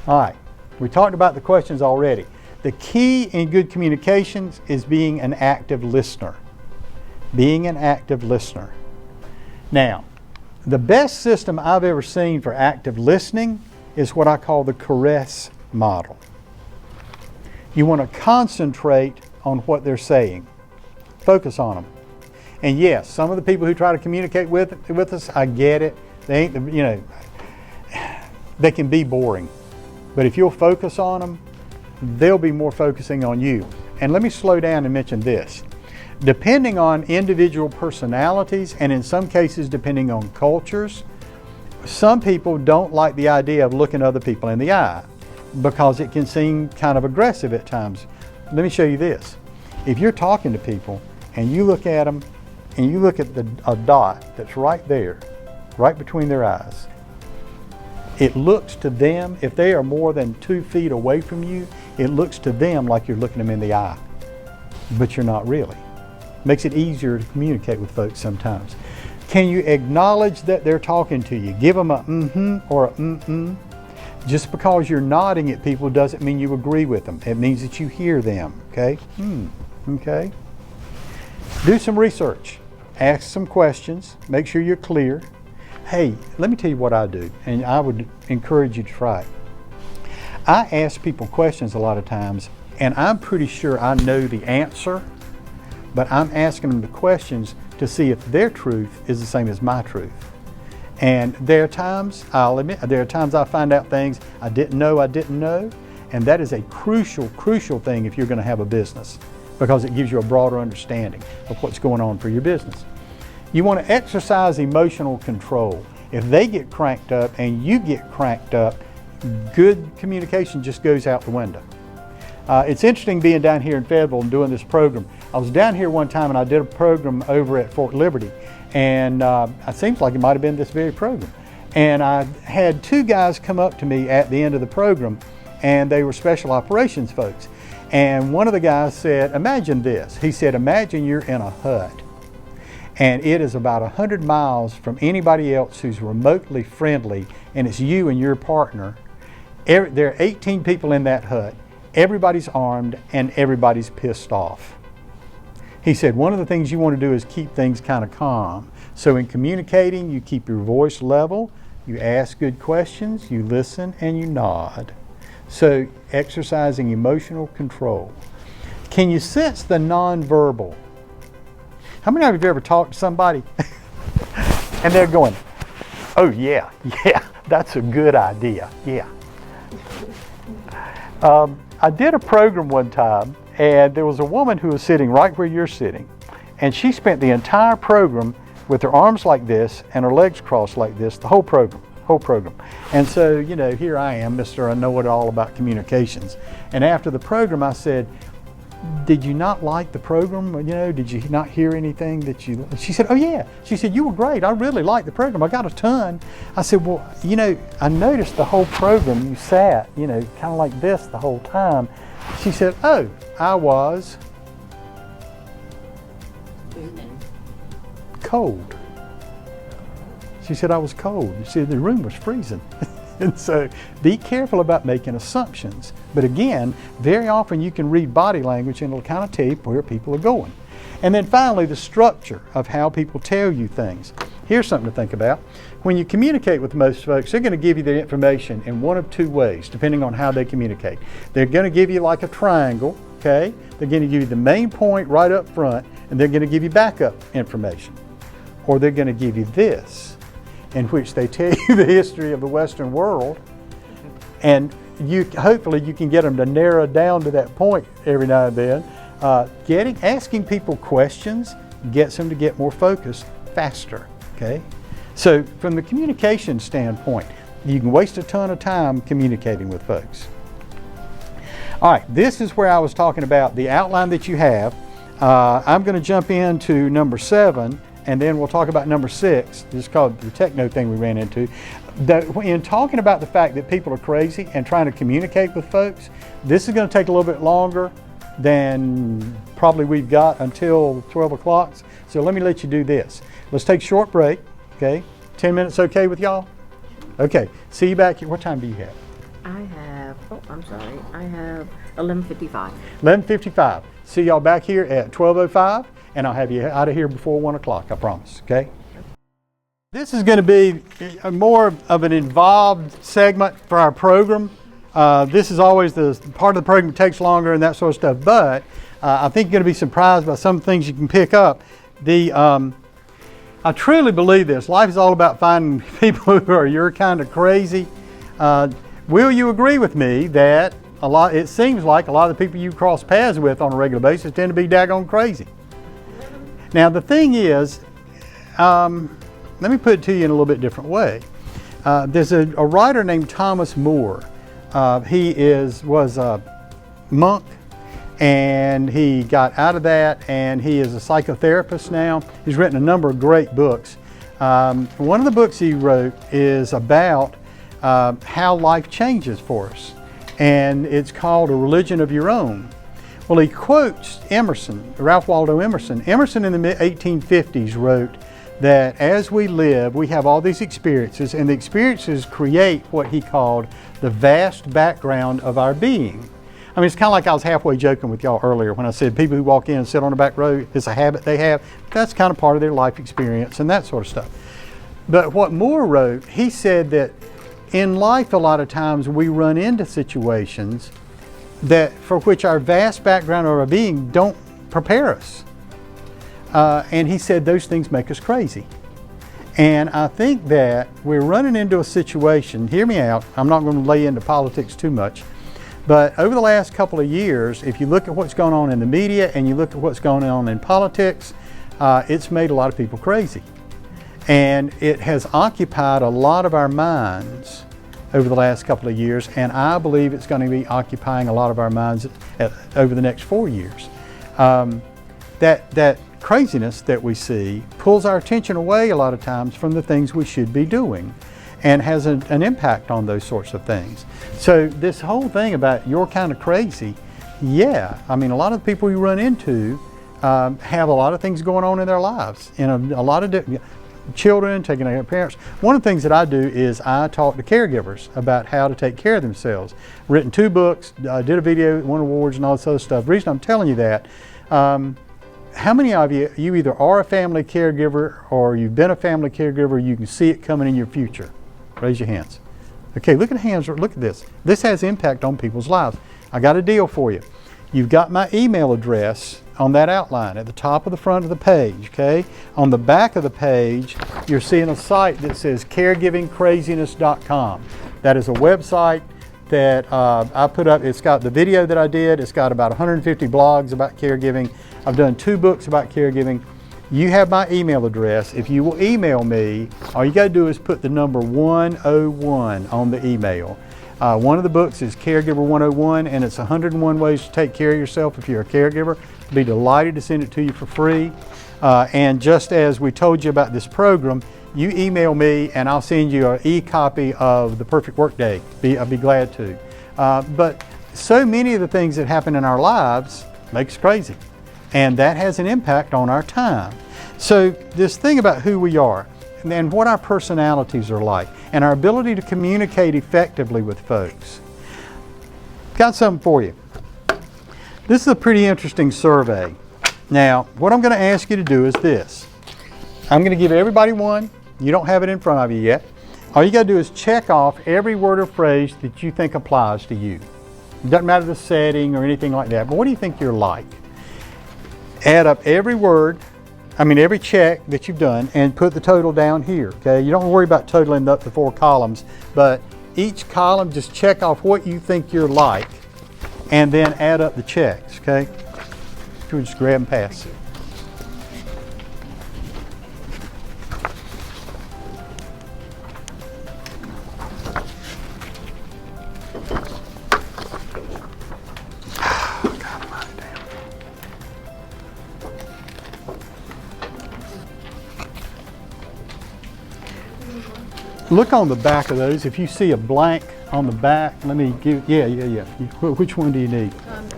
All right, we talked about the questions already. The key in good communications is being an active listener. Being an active listener. Now, the best system I've ever seen for active listening is what I call the caress model. You want to concentrate on what they're saying. Focus on them. And yes, some of the people who try to communicate with us, I get it. They ain't, they can be boring. But if you'll focus on them, they'll be more focusing on you. And let me slow down and mention this. Depending on individual personalities, and in some cases depending on cultures, some people don't like the idea of looking other people in the eye because it can seem kind of aggressive at times. Let me show you this. If you're talking to people and you look at them and you look at a dot that's right there, right between their eyes, it looks to them, if they are more than 2 feet away from you, it looks to them like you're looking them in the eye, but you're not really. Makes it easier to communicate with folks sometimes. Can you acknowledge that they're talking to you? Give them a mm-hmm or a mm-mm. Just because you're nodding at people doesn't mean you agree with them. It means that you hear them, okay? Okay. Do some research. Ask some questions. Make sure you're clear. Hey, let me tell you what I do, and I would encourage you to try it. I ask people questions a lot of times, and I'm pretty sure I know the answer, but I'm asking them the questions to see if their truth is the same as my truth. And there are times, I'll admit, there are times I find out things I didn't know, and that is a crucial thing if you're going to have a business, because it gives you a broader understanding of what's going on for your business. You want to exercise emotional control. If they get cranked up and you get cranked up, good communication just goes out the window. It's interesting being down here in Fayetteville and doing this program. I was down here one time and I did a program over at Fort Liberty, and it seems like it might have been this very program. And I had 2 guys come up to me at the end of the program, and they were special operations folks. And one of the guys said, imagine this. He said, imagine you're in a hut, and it is about 100 miles from anybody else who's remotely friendly, and it's you and your partner. There are 18 people in that hut. Everybody's armed and everybody's pissed off. He said one of the things you want to do is keep things kind of calm. So in communicating, you keep your voice level, you ask good questions, you listen, and you nod. So exercising emotional control. Can you sense the nonverbal? How many of you have ever talked to somebody and they're going, oh yeah, that's a good idea, yeah. I did a program one time, and there was a woman who was sitting right where you're sitting, and she spent the entire program with her arms like this and her legs crossed like this, the whole program. And so, you know, here I am, Mr. I know it all about communications. And after the program, I said, did you not like the program? You know, did you not hear anything that you... She said, oh yeah. She said, you were great. I really liked the program. I got a ton. I said, well, you know, I noticed the whole program you sat, you know, kind of like this the whole time. She said, oh, I was cold. She said, I was cold. She said, the room was freezing. And so be careful about making assumptions. But again, very often you can read body language and it'll kind of tell you where people are going. And then finally, the structure of how people tell you things. Here's something to think about. When you communicate with most folks, they're going to give you their information in one of 2 ways, depending on how they communicate. They're going to give you like a triangle, okay? They're going to give you the main point right up front, and they're going to give you backup information. Or they're going to give you this, in which they tell you the history of the Western world, and hopefully you can get them to narrow down to that point every now and then. Asking people questions gets them to get more focused faster, okay? So from the communication standpoint, you can waste a ton of time communicating with folks. All right, this is where I was talking about the outline that you have. I'm going to jump into number 7, and then we'll talk about number 6. This is called the techno thing we ran into. In talking about the fact that people are crazy and trying to communicate with folks, this is going to take a little bit longer than probably we've got until 12 o'clock. So let me let you do this. Let's take a short break, okay? 10 minutes okay with y'all? Okay, see you back here. What time do you have? I have 11:55. 11:55. See y'all back here at 12:05, and I'll have you out of here before 1 o'clock, I promise, okay? This is going to be more of an involved segment for our program. This is always the part of the program that takes longer and that sort of stuff, but I think you're going to be surprised by some things you can pick up. I truly believe this. Life is all about finding people who are your kind of crazy. Will you agree with me that it seems like a lot of the people you cross paths with on a regular basis tend to be daggone crazy? Now the thing is, let me put it to you in a little bit different way. There's a writer named Thomas More. He was a monk, and he got out of that, and he is a psychotherapist now. He's written a number of great books. One of the books he wrote is about how life changes for us, and it's called A Religion of Your Own. Well, he quotes Emerson, Ralph Waldo Emerson. Emerson in the mid-1850s wrote that as we live, we have all these experiences, and the experiences create what he called the vast background of our being. I mean, it's kind of like I was halfway joking with y'all earlier when I said people who walk in and sit on the back row, it's a habit they have. That's kind of part of their life experience and that sort of stuff. But what Moore wrote, he said that in life a lot of times we run into situations that for which our vast background of our being don't prepare us. And he said those things make us crazy. And I think that we're running into a situation, hear me out, I'm not going to lay into politics too much, but over the last couple of years, if you look at what's going on in the media and you look at what's going on in politics, it's made a lot of people crazy. And it has occupied a lot of our minds over the last couple of years, and I believe it's going to be occupying a lot of our minds over the next 4 years. That craziness that we see pulls our attention away a lot of times from the things we should be doing, and has an impact on those sorts of things. So this whole thing about you're kind of crazy, yeah, I mean, a lot of the people you run into have a lot of things going on in their lives, and a lot of children taking care of parents. One of the things that I do is I talk to caregivers about how to take care of themselves. Written 2 books, did a video, won awards and all this other stuff. The reason I'm telling you that, how many of you either are a family caregiver or you've been a family caregiver, you can see it coming in your future? Raise your hands. Okay, look at the hands, look at this. This has impact on people's lives. I got a deal for you. You've got my email address on that outline at the top of the front of the page, okay? On the back of the page, you're seeing a site that says caregivingcraziness.com. That is a website that I put up. It's got the video that I did. It's got about 150 blogs about caregiving. I've done 2 books about caregiving. You have my email address. If you will email me, all you got to do is put the number 101 on the email. One of the books is Caregiver 101, and it's 101 ways to take care of yourself if you're a caregiver. I'd be delighted to send it to you for free. And just as we told you about this program, you email me and I'll send you an e-copy of The Perfect Workday. I'd be glad to. But so many of the things that happen in our lives make us crazy, and that has an impact on our time. So this thing about who we are and what our personalities are like and our ability to communicate effectively with folks. Got something for you. This is a pretty interesting survey. Now, what I'm going to ask you to do is this. I'm going to give everybody one. You don't have it in front of you yet. All you got to do is check off every word or phrase that you think applies to you. It doesn't matter the setting or anything like that, but what do you think you're like? Add up every word, every check that you've done, and put the total down here, okay? You don't worry about totaling up the 4 columns, but each column, just check off what you think you're like, and then add up the checks, okay? You just grab and pass. Look on the back of those. If you see a blank on the back, let me give, yeah. Which one do you need?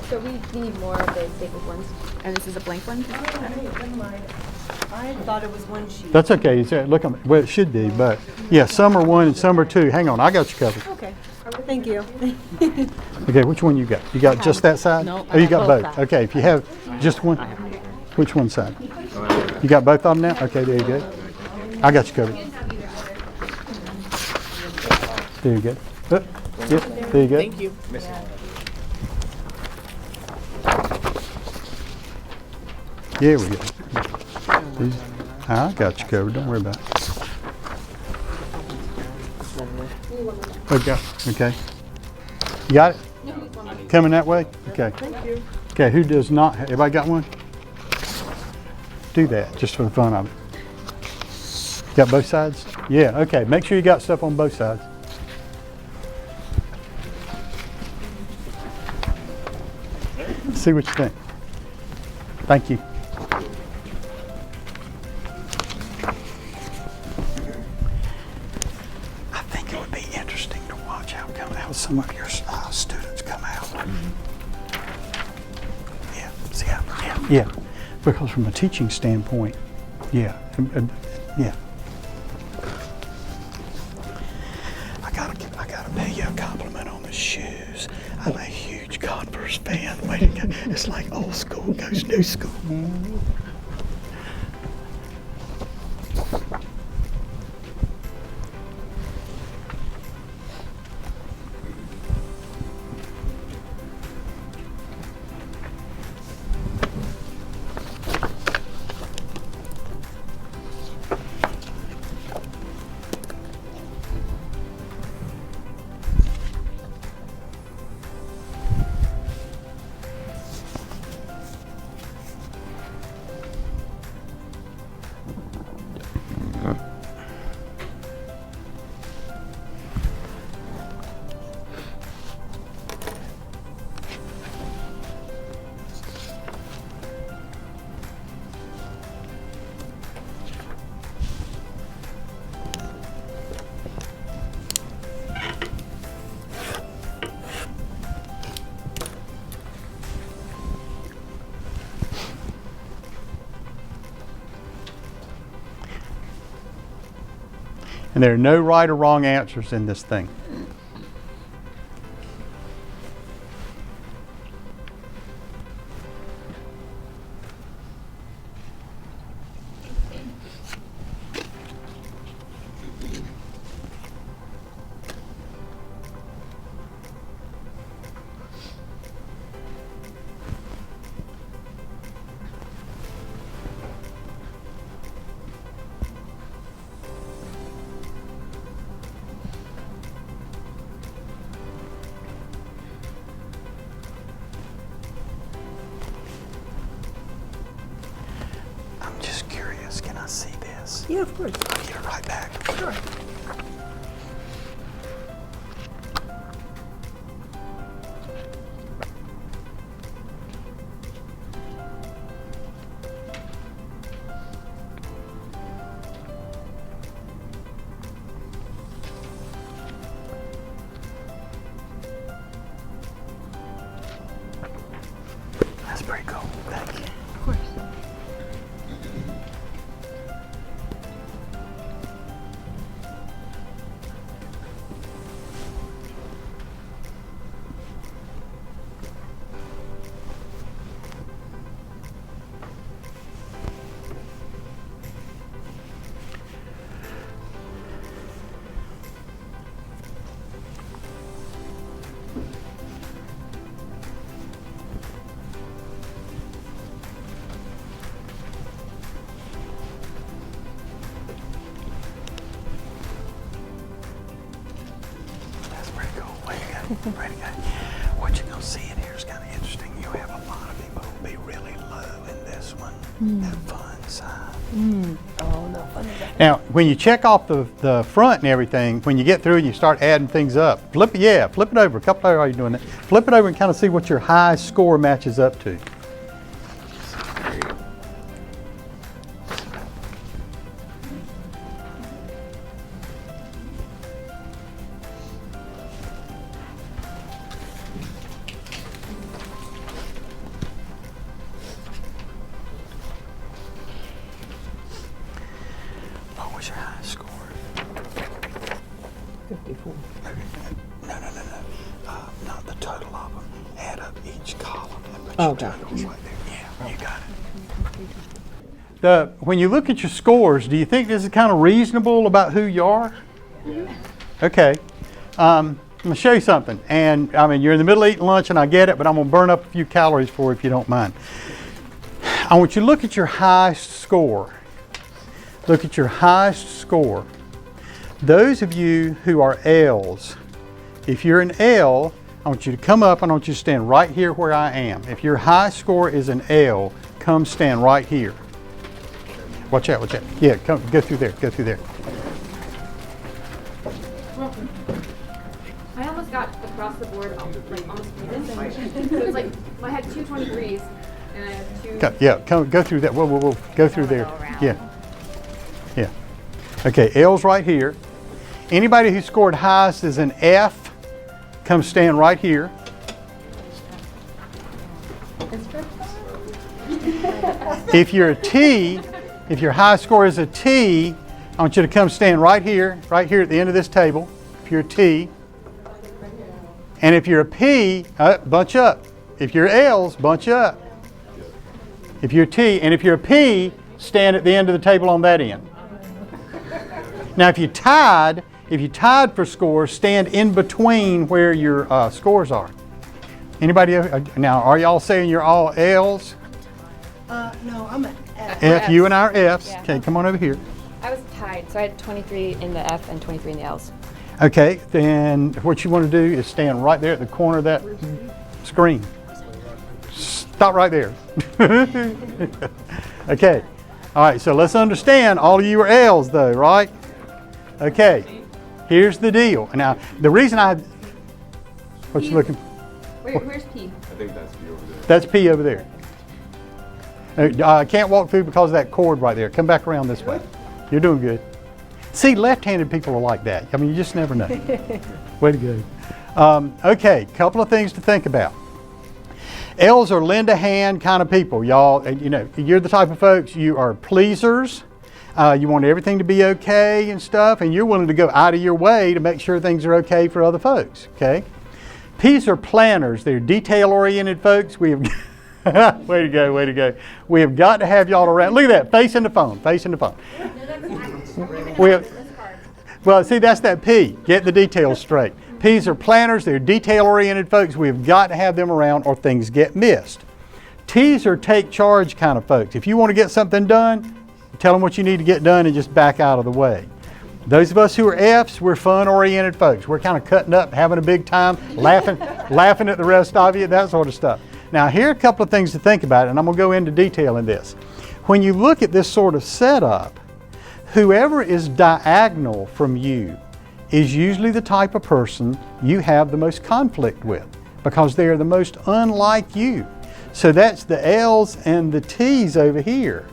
So we need more of the stapled ones. And this is a blank one? I thought it was one sheet. That's okay. Look, well, it should be, but yeah, some are 1 and some are 2. Hang on, I got you covered. Okay, thank you. Okay, which one you got? You got just that side? No, Oh, you got both. sides. Okay, if you have just one, which one side? You got both of them now? Okay, there you go. I got you covered. There you go. Yep, there you go. Thank you. There we go. I got you covered. Don't worry about it. Okay. You got it? Coming that way? Okay. Thank you. Okay, who does not? Everybody got one? do that just for the fun of it. Got both sides? Yeah, okay. Make sure you got stuff on both sides. See what you think. Thank you. I think it would be interesting to watch how some of your students come out. Yeah, see how, yeah. Because from a teaching standpoint, yeah, yeah. I gotta pay you a compliment on the shoes. I'm a huge Converse fan. Way to go. It's like old school goes new school. And there are no right or wrong answers in this thing. I'm just curious, can I see this? Yeah, of course. I'll get it right back. Sure. That's pretty cool. Thank you. Of course. That's pretty cool. Way to go. Way to go. What you're going to see in here is kind of interesting. You have a lot of people who will be really low in this one. That fun side. Oh, no fun is that? Now, when you check off the front and everything, when you get through and you start adding things up, flip it over. A couple of, are you doing that? Flip it over and kind of see what your high score matches up to. What was your high score? 54. No. Not the total of them. Add up each column and put Oh, your okay. totals right there. Yeah, you got it. When you look at your scores, do you think this is kind of reasonable about who you are? Okay. I'm going to show you something. And I mean, you're in the middle of eating lunch and I get it, but I'm going to burn up a few calories for you if you don't mind. I want you to look at your highest score. Look at your highest score. Those of you who are L's, if you're an L, I want you to come up and I want you to stand right here where I am. If your high score is an L, come stand right here. Watch out, watch out. Yeah, come, go through there, go through there. I almost got across the board, like almost this. So it's like I had two 23s and I have two. Yeah, come, go through that. Whoa, whoa, whoa. Go through there. Go around. Yeah. Yeah. Okay, L's right here. Anybody who scored highest as an F, come stand right here. If you're a T, if your high score is a T, I want you to come stand right here at the end of this table. If you're a T. And if you're a P, bunch up. If you're L's, bunch up. If you're a T, and if you're a P, stand at the end of the table on that end. Now, if you tied for scores, stand in between where your scores are. Anybody? Now, are y'all saying you're all L's? No, I'm an F. F, you and I are F's. Yeah. Okay, come on over here. I was tied, so I had 23 in the F and 23 in the L's. Okay, then what you want to do is stand right there at the corner of that screen. Stop right there. Okay, all right, so let's understand all of you are L's though, right? Okay, here's the deal. Now, the reason what you looking? Where's P? That's P over there. I can't walk through because of that cord right there. Come back around this way. You're doing good. See, left-handed people are like that. I mean, you just never know. Way to go. Okay, couple of things to think about. L's are lend a hand kind of people, y'all. You know, you're the type of folks, you are pleasers. You want everything to be okay and stuff, and you're willing to go out of your way to make sure things are okay for other folks, okay? P's are planners. They're detail-oriented folks. We have way to go, way to go. We have got to have y'all around. Look at that, facing the phone, facing the phone. Well, see, that's that P. Get the details straight. P's are planners. They're detail-oriented folks. We've got to have them around or things get missed. T's are take charge kind of folks. If you want to get something done, tell them what you need to get done and just back out of the way. Those of us who are F's, we're fun-oriented folks. We're kind of cutting up, having a big time, laughing at the rest of you, that sort of stuff. Now, here are a couple of things to think about, and I'm going to go into detail in this. When you look at this sort of setup, whoever is diagonal from you is usually the type of person you have the most conflict with because they are the most unlike you. So that's the L's and the T's over here.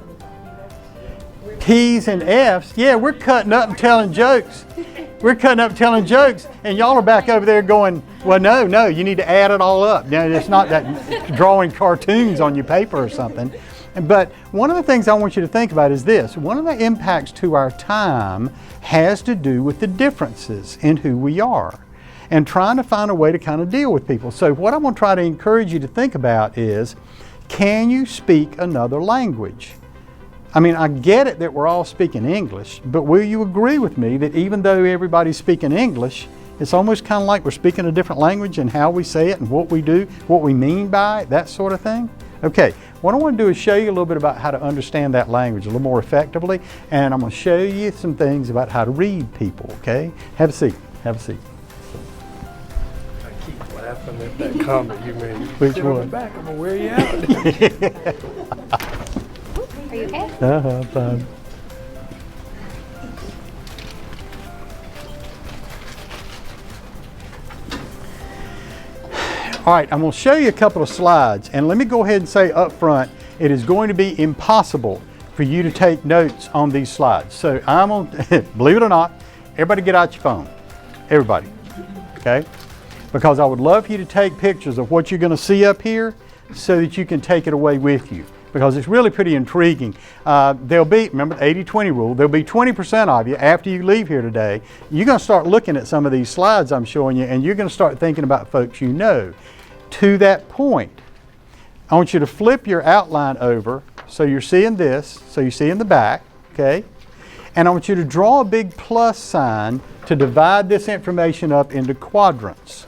P's and F's, yeah, we're cutting up and telling jokes. We're cutting up telling jokes, and y'all are back over there going, well, no, you need to add it all up. Now, it's not that drawing cartoons on your paper or something. But one of the things I want you to think about is this. One of the impacts to our time has to do with the differences in who we are and trying to find a way to kind of deal with people. So what I'm going to try to encourage you to think about is, can you speak another language? I mean, I get it that we're all speaking English, but will you agree with me that even though everybody's speaking English, it's almost kind of like we're speaking a different language and how we say it and what we do, what we mean by it, that sort of thing? Okay, what I want to do is show you a little bit about how to understand that language a little more effectively, and I'm going to show you some things about how to read people, okay? Have a seat, have a seat. I keep laughing at that comment you made. Which Sit on the one? back, I'm gonna wear you out. Are you okay? Fine. All right, I'm going to show you a couple of slides, and let me go ahead and say up front, it is going to be impossible for you to take notes on these slides. So I'm going to, believe it or not, everybody get out your phone. Everybody, okay? Because I would love for you to take pictures of what you're going to see up here so that you can take it away with you, because it's really pretty intriguing. There'll be, remember the 80-20 rule, there'll be 20% of you after you leave here today. You're going to start looking at some of these slides I'm showing you, and you're going to start thinking about folks you know. To that point, I want you to flip your outline over so you're seeing this, so you see in the back, okay? And I want you to draw a big plus sign to divide this information up into quadrants.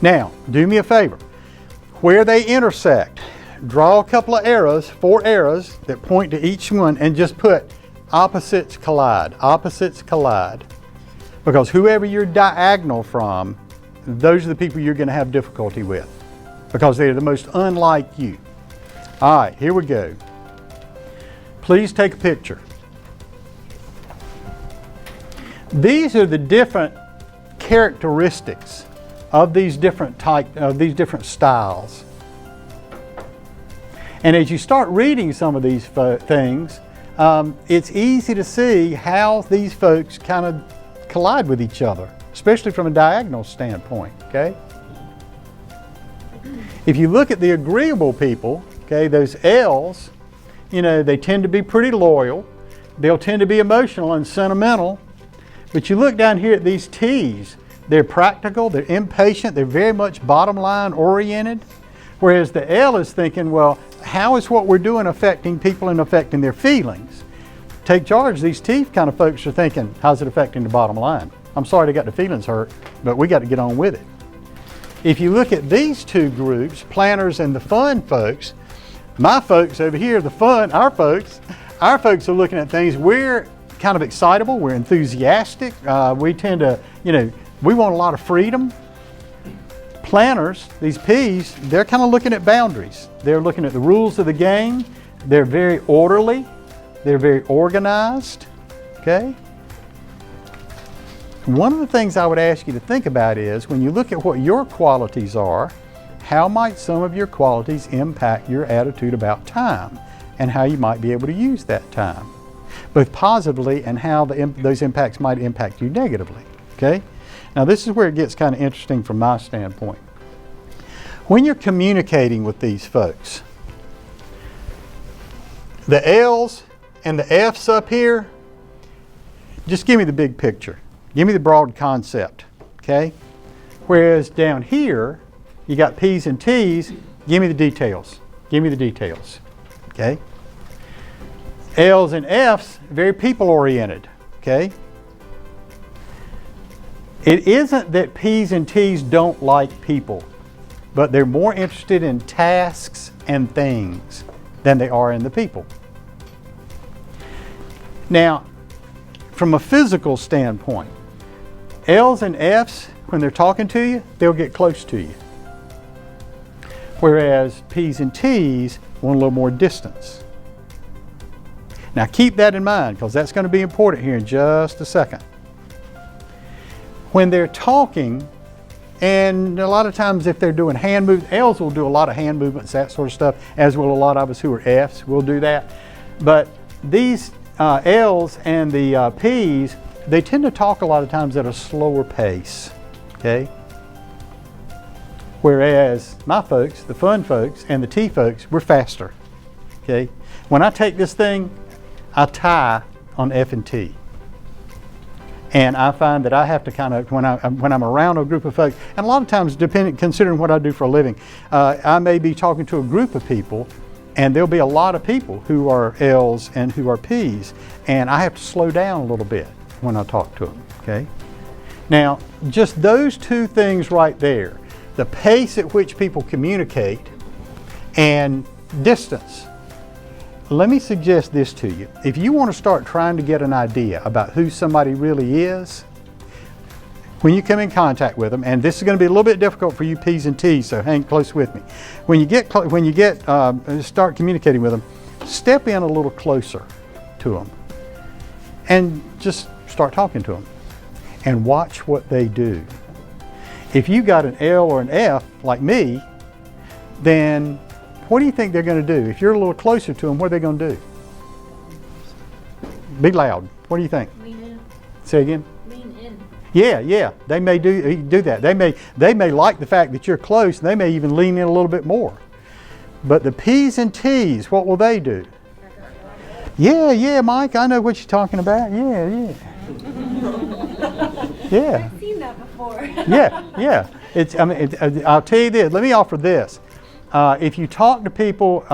Now, do me a favor. Where they intersect, draw a couple of arrows, 4 arrows that point to each one, and just put opposites collide, opposites collide. Because whoever you're diagonal from those are the people you're going to have difficulty with because they're the most unlike you. All right, here we go. Please take a picture. These are the different characteristics of these different styles. And as you start reading some of these things, it's easy to see how these folks kind of collide with each other, especially from a diagonal standpoint, okay? If you look at the agreeable people, okay, those L's, you know, they tend to be pretty loyal. They'll tend to be emotional and sentimental. But you look down here at these T's, they're practical, they're impatient, they're very much bottom line oriented. Whereas the L is thinking, well, how is what we're doing affecting people and affecting their feelings? Take charge, these T kind of folks are thinking, how's it affecting the bottom line? I'm sorry they got the feelings hurt, but we got to get on with it. If you look at these two groups, planners and the fun folks, my folks over here, the fun, our folks are looking at things. We're kind of excitable, we're enthusiastic, we tend to, you know, we want a lot of freedom. Planners, these P's, they're kind of looking at boundaries. They're looking at the rules of the game. They're very orderly. They're very organized, okay? One of the things I would ask you to think about is when you look at what your qualities are, how might some of your qualities impact your attitude about time and how you might be able to use that time, both positively and how those impacts might impact you negatively, okay? Now this is where it gets kind of interesting from my standpoint. When you're communicating with these folks, the L's and the F's up here, just give me the big picture. Give me the broad concept, okay? Whereas down here, you got P's and T's, give me the details. Give me the details, okay? L's and F's, very people-oriented, okay? It isn't that P's and T's don't like people, but they're more interested in tasks and things than they are in the people. Now, from a physical standpoint, L's and F's, when they're talking to you, they'll get close to you. Whereas P's and T's want a little more distance. Now keep that in mind because that's going to be important here in just a second. When they're talking, and a lot of times if they're doing hand movements, L's will do a lot of hand movements, that sort of stuff, as will a lot of us who are F's will do that. But these L's and the P's, they tend to talk a lot of times at a slower pace, okay? Whereas my folks, the fun folks, and the T folks, we're faster, okay? When I take this thing, I tie on F and T. And I find that I have to kind of, when I'm around a group of folks, and a lot of times, considering what I do for a living, I may be talking to a group of people, and there'll be a lot of people who are L's and who are P's, and I have to slow down a little bit when I talk to them, okay? Now, just those two things right there, the pace at which people communicate and distance. Let me suggest this to you. If you want to start trying to get an idea about who somebody really is, when you come in contact with them, and this is going to be a little bit difficult for you P's and T's, so hang close with me. When you start communicating with them, step in a little closer to them and just start talking to them and watch what they do. If you got an L or an F like me, then what do you think they're going to do? If you're a little closer to them, what are they going to do? Be loud. What do you think? Lean in. Say again? Lean in. Yeah. They may do that. They may like the fact that you're close, and they may even lean in a little bit more. But the P's and T's, what will they do? Yeah, Mike, I know what you're talking about. Yeah. Yeah. I've seen that before. Yeah. I'll tell you this. Let me offer this. If you talk to people,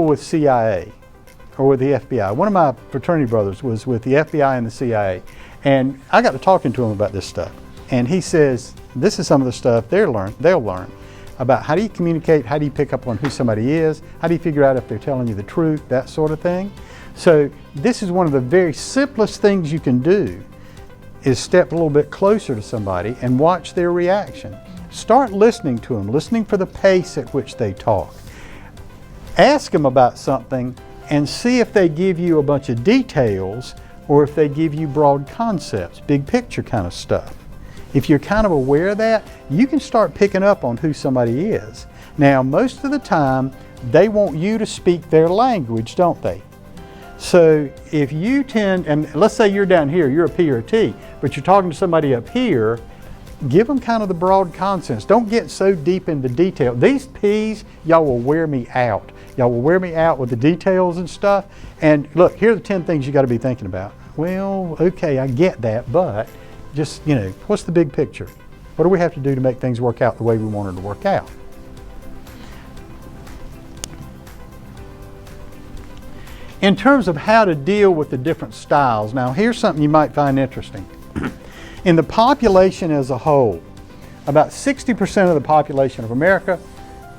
with CIA or with the FBI, one of my fraternity brothers was with the FBI and the CIA, and I got to talking to him about this stuff. And he says, this is some of the stuff they'll learn about how do you communicate, how do you pick up on who somebody is, how do you figure out if they're telling you the truth, that sort of thing. So this is one of the very simplest things you can do is step a little bit closer to somebody and watch their reaction. Start listening to them, listening for the pace at which they talk. Ask them about something and see if they give you a bunch of details or if they give you broad concepts, big picture kind of stuff. If you're kind of aware of that, you can start picking up on who somebody is. Now, most of the time, they want you to speak their language, don't they? So if you tend, and let's say you're down here, you're a P or a T, but you're talking to somebody up here, give them kind of the broad concepts. Don't get so deep into detail. These P's, y'all will wear me out. Y'all will wear me out with the details and stuff. And look, here are the 10 things you got to be thinking about. Well, okay, I get that, but just, you know, what's the big picture? What do we have to do to make things work out the way we want them to work out? In terms of how to deal with the different styles, now here's something you might find interesting. In the population as a whole, about 60% of the population of America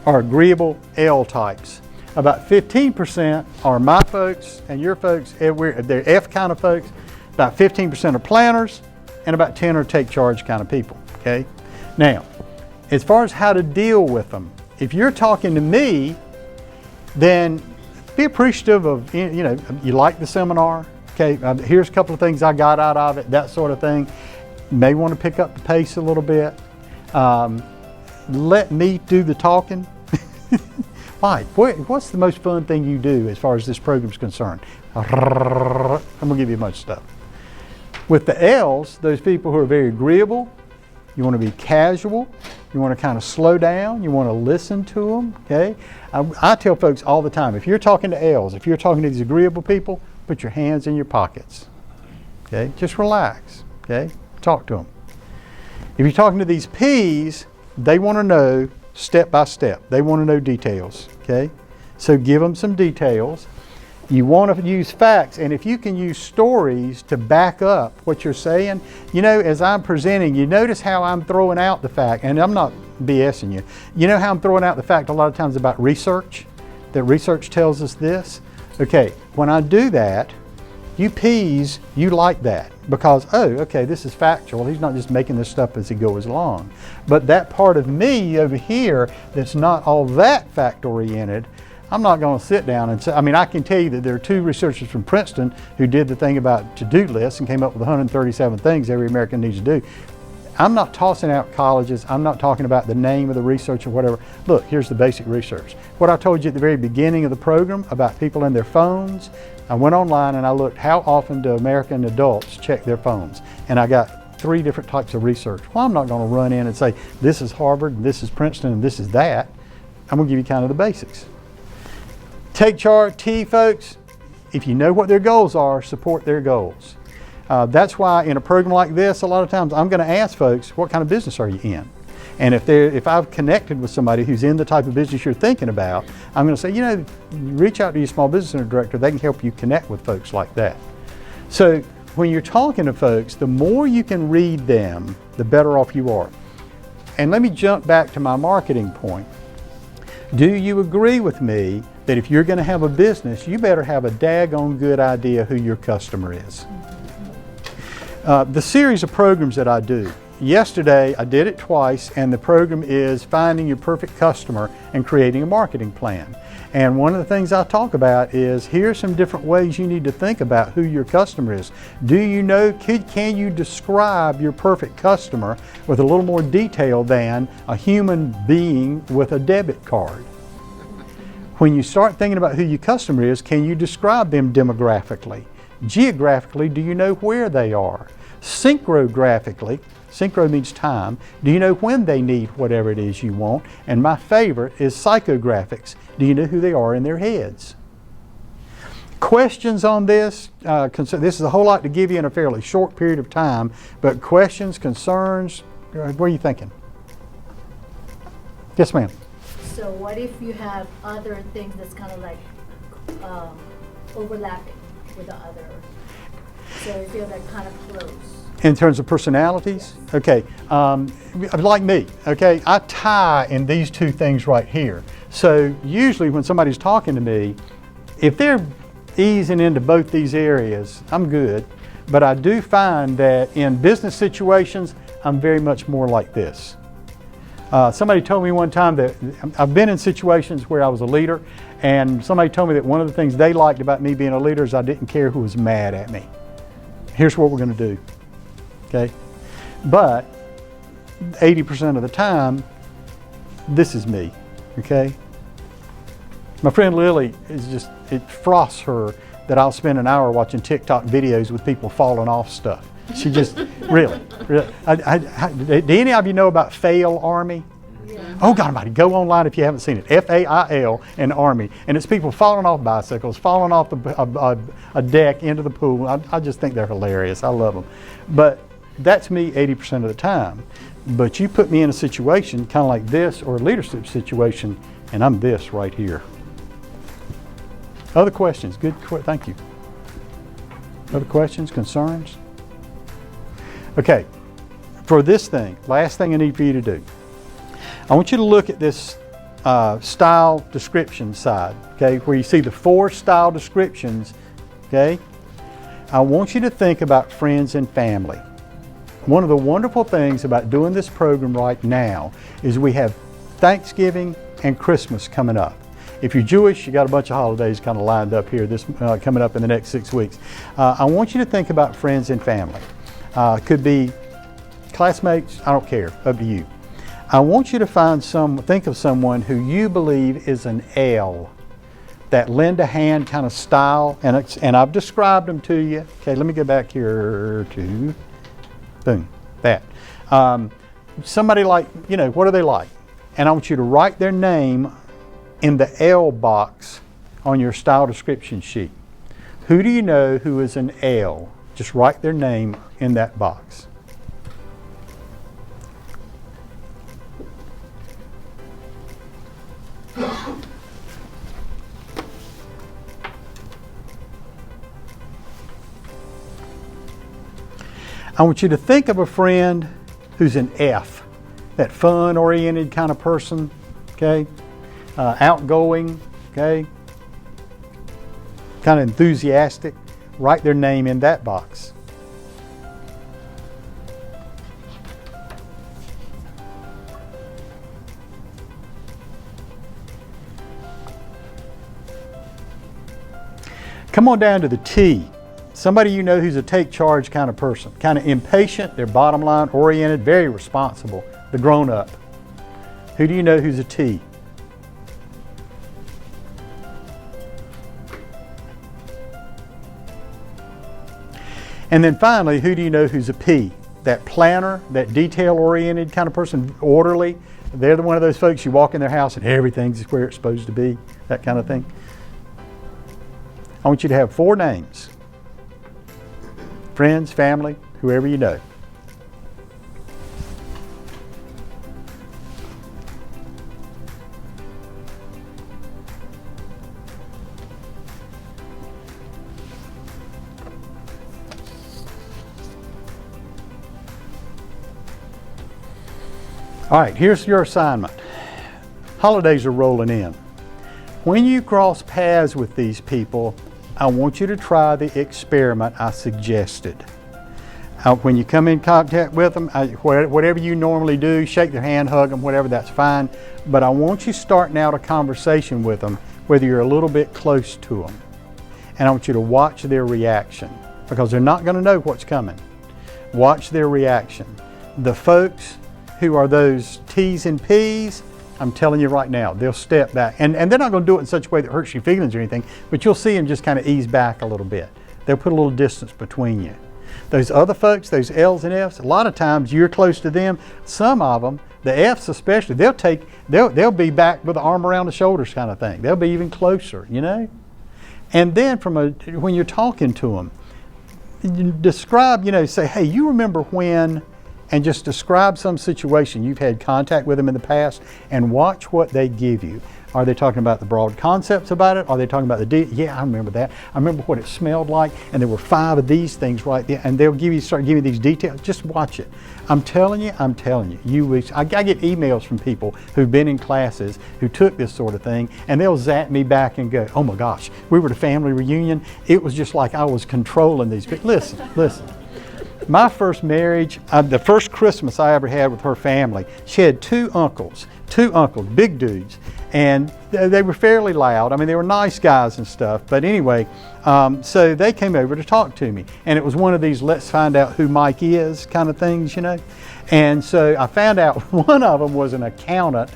are agreeable L types. About 15% are my folks and your folks, they're F kind of folks. About 15% are planners, and about 10 are take charge kind of people, okay? Now, as far as how to deal with them, if you're talking to me, then be appreciative of, you know, you like the seminar, okay, here's a couple of things I got out of it, that sort of thing. You may want to pick up the pace a little bit. Let me do the talking. Why? What's the most fun thing you do as far as this program's concerned? I'm gonna give you a bunch of stuff. With the L's, those people who are very agreeable, you want to be casual, you want to kind of slow down, you want to listen to them, okay? I tell folks all the time, if you're talking to L's, if you're talking to these agreeable people, put your hands in your pockets, okay? Just relax, okay? Talk to them. If you're talking to these P's, they want to know step by step. They want to know details, okay? So give them some details. You want to use facts, and if you can use stories to back up what you're saying, you know, as I'm presenting, you notice how I'm throwing out the fact, and I'm not BSing you. You know how I'm throwing out the fact a lot of times about research, that research tells us this? Okay, when I do that, you P's, you like that because, oh, okay, this is factual. He's not just making this stuff as he goes along. But that part of me over here that's not all that fact-oriented, I'm not going to sit down and say, I mean, I can tell you that there are 2 researchers from Princeton who did the thing about to-do lists and came up with 137 things every American needs to do. I'm not tossing out colleges. I'm not talking about the name of the research or whatever. Look, here's the basic research. What I told you at the very beginning of the program about people and their phones, I went online and I looked how often do American adults check their phones. And I got 3 different types of research. Well, I'm not going to run in and say, this is Harvard, and this is Princeton, and this is that. I'm going to give you kind of the basics. Take charge, T folks, if you know what their goals are, support their goals. That's why in a program like this, a lot of times I'm going to ask folks, what kind of business are you in? And if I've connected with somebody who's in the type of business you're thinking about, I'm going to say, you know, reach out to your small business center director. They can help you connect with folks like that. So when you're talking to folks, the more you can read them, the better off you are. And let me jump back to my marketing point. Do you agree with me that if you're going to have a business, you better have a daggone good idea who your customer is? The series of programs that I do, yesterday I did it twice, and the program is finding your perfect customer and creating a marketing plan. And one of the things I talk about is here's some different ways you need to think about who your customer is. Do you know, can you describe your perfect customer with a little more detail than a human being with a debit card? When you start thinking about who your customer is, can you describe them demographically? Geographically, do you know where they are? Synchrographically, synchro means time, do you know when they need whatever it is you want? And my favorite is psychographics. Do you know who they are in their heads? Questions on this? This is a whole lot to give you in a fairly short period of time, but questions, concerns, what are you thinking? Yes, ma'am. So what if you have other things that's kind of like overlapping with the other? So you feel like kind of close. In terms of personalities? Okay, like me, okay, I tie in these 2 things right here. So usually when somebody's talking to me, if they're easing into both these areas, I'm good. But I do find that in business situations, I'm very much more like this. Somebody told me one time that I've been in situations where I was a leader, and somebody told me that one of the things they liked about me being a leader is I didn't care who was mad at me. Here's what we're going to do, okay? But 80% of the time, this is me, okay? My friend Lily is just, it frosts her that I'll spend an hour watching TikTok videos with people falling off stuff. She just, really. Do any of you know about Fail Army? Yeah. Oh God Almighty, go online if you haven't seen it. F-A-I-L and Army. And it's people falling off bicycles, falling off a deck into the pool. I just think they're hilarious. I love them. But that's me 80% of the time. But you put me in a situation kind of like this or a leadership situation, and I'm this right here. Other questions? Good, thank you. Other questions, concerns? Okay, for this thing, last thing I need for you to do. I want you to look at this style description side, okay, where you see the 4 style descriptions, okay? I want you to think about friends and family. One of the wonderful things about doing this program right now is we have Thanksgiving and Christmas coming up. If you're Jewish, you got a bunch of holidays kind of lined up here coming up in the next 6 weeks. I want you to think about friends and family. Could be classmates, I don't care, up to you. I want you to think of someone who you believe is an L, that lend a hand kind of style, and I've described them to you. Okay, let me go back here to, boom, that. Somebody like, you know, what are they like? And I want you to write their name in the L box on your style description sheet. Who do you know who is an L? Just write their name in that box. I want you to think of a friend who's an F, that fun-oriented kind of person, okay? Outgoing, okay? Kind of enthusiastic. Write their name in that box. Come on down to the T. Somebody you know who's a take charge kind of person. Kind of impatient, they're bottom line oriented, very responsible, the grown up. Who do you know who's a T? And then finally, who do you know who's a P? That planner, that detail-oriented kind of person, orderly. They're the one of those folks you walk in their house and everything's where it's supposed to be, that kind of thing. I want you to have 4 names. Friends, family, whoever you know. All right, here's your assignment. Holidays are rolling in. When you cross paths with these people, I want you to try the experiment I suggested. When you come in contact with them, whatever you normally do, shake their hand, hug them, whatever, that's fine. But I want you starting out a conversation with them, whether you're a little bit close to them. And I want you to watch their reaction, because they're not going to know what's coming. Watch their reaction. The folks who are those T's and P's, I'm telling you right now, they'll step back. And they're not going to do it in such a way that hurts your feelings or anything, but you'll see them just kind of ease back a little bit. They'll put a little distance between you. Those other folks, those L's and F's, a lot of times you're close to them. Some of them, the F's especially, they'll be back with the arm around the shoulders kind of thing. They'll be even closer, you know? And then when you're talking to them, you describe, say, hey, you remember when, and just describe some situation you've had contact with them in the past and watch what they give you. Are they talking about the broad concepts about it? Are they talking about yeah, I remember that. I remember what it smelled like, and there were 5 of these things right there, and they'll start giving you these details. Just watch it. I'm telling you, I get emails from people who've been in classes who took this sort of thing, and they'll zap me back and go, oh my gosh, we were at a family reunion. It was just like I was controlling these people. Listen. My first marriage, the first Christmas I ever had with her family, she had two uncles, big dudes, and they were fairly loud. I mean, they were nice guys and stuff, but anyway, so they came over to talk to me, and it was one of these let's find out who Mike is kind of things, you know. And so I found out one of them was an accountant,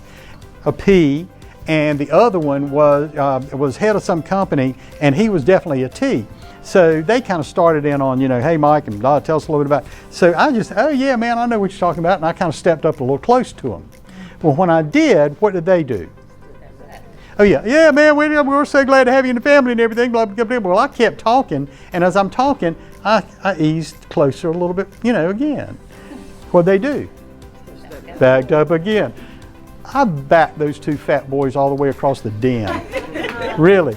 a P, and the other one was head of some company, and he was definitely a T. So they kind of started in on, you know, hey Mike, and tell us a little bit about it. So I just, oh yeah man, I know what you're talking about, and I kind of stepped up a little close to them. Well, when I did, what did they do? Oh yeah man, we're so glad to have you in the family and everything, blah, blah, blah. Well, I kept talking, and as I'm talking, I eased closer a little bit, you know, again. What'd they do? Backed up again. I backed those two fat boys all the way across the den. Really.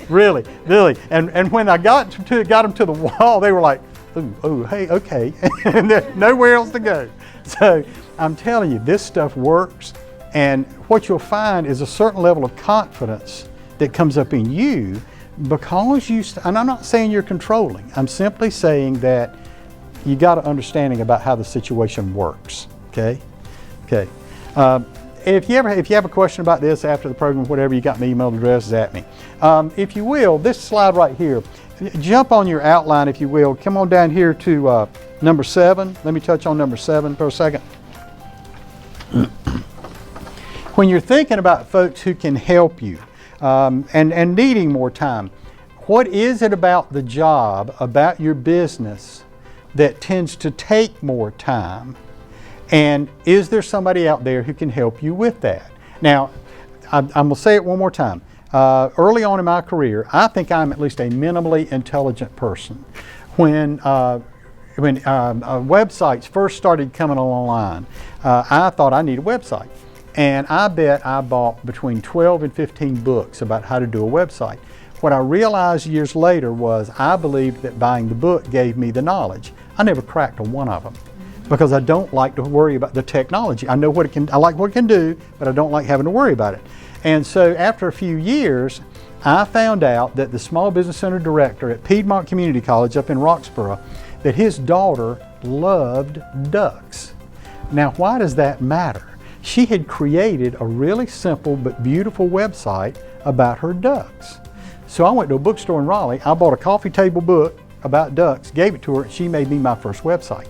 And when I got them to the wall, they were like, oh, hey, okay. And there's nowhere else to go. So I'm telling you, this stuff works. And what you'll find is a certain level of confidence that comes up in you because and I'm not saying you're controlling. I'm simply saying that you got an understanding about how the situation works, okay? Okay. If you have a question about this after the program, whatever, you got my email address, at me. If you will, this slide right here, jump on your outline if you will. Come on down here to number 7. Let me touch on number 7 for a second. When you're thinking about folks who can help you and needing more time, what is it about the job, about your business that tends to take more time? And is there somebody out there who can help you with that? Now, I'm going to say it one more time. Early on in my career, I think I'm at least a minimally intelligent person. When websites first started coming online, I thought I need a website. And I bet I bought between 12 and 15 books about how to do a website. What I realized years later was I believed that buying the book gave me the knowledge. I never cracked on one of them, because I don't like to worry about the technology. I know what it can, I like what it can do, but I don't like having to worry about it. And so after a few years, I found out that the Small Business Center director at Piedmont Community College up in Roxborough, that his daughter loved ducks. Now, why does that matter? She had created a really simple but beautiful website about her ducks. So I went to a bookstore in Raleigh, I bought a coffee table book about ducks, gave it to her, and she made me my first website.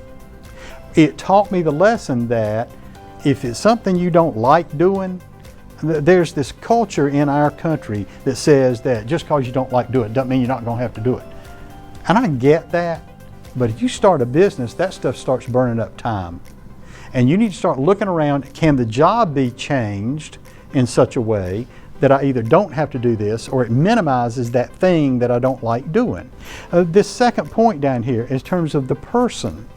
It taught me the lesson that if it's something you don't like doing, there's this culture in our country that says that just because you don't like doing it doesn't mean you're not going to have to do it. And I get that, but if you start a business, that stuff starts burning up time. And you need to start looking around, can the job be changed in such a way that I either don't have to do this or it minimizes that thing that I don't like doing. This second point down here in terms of the person.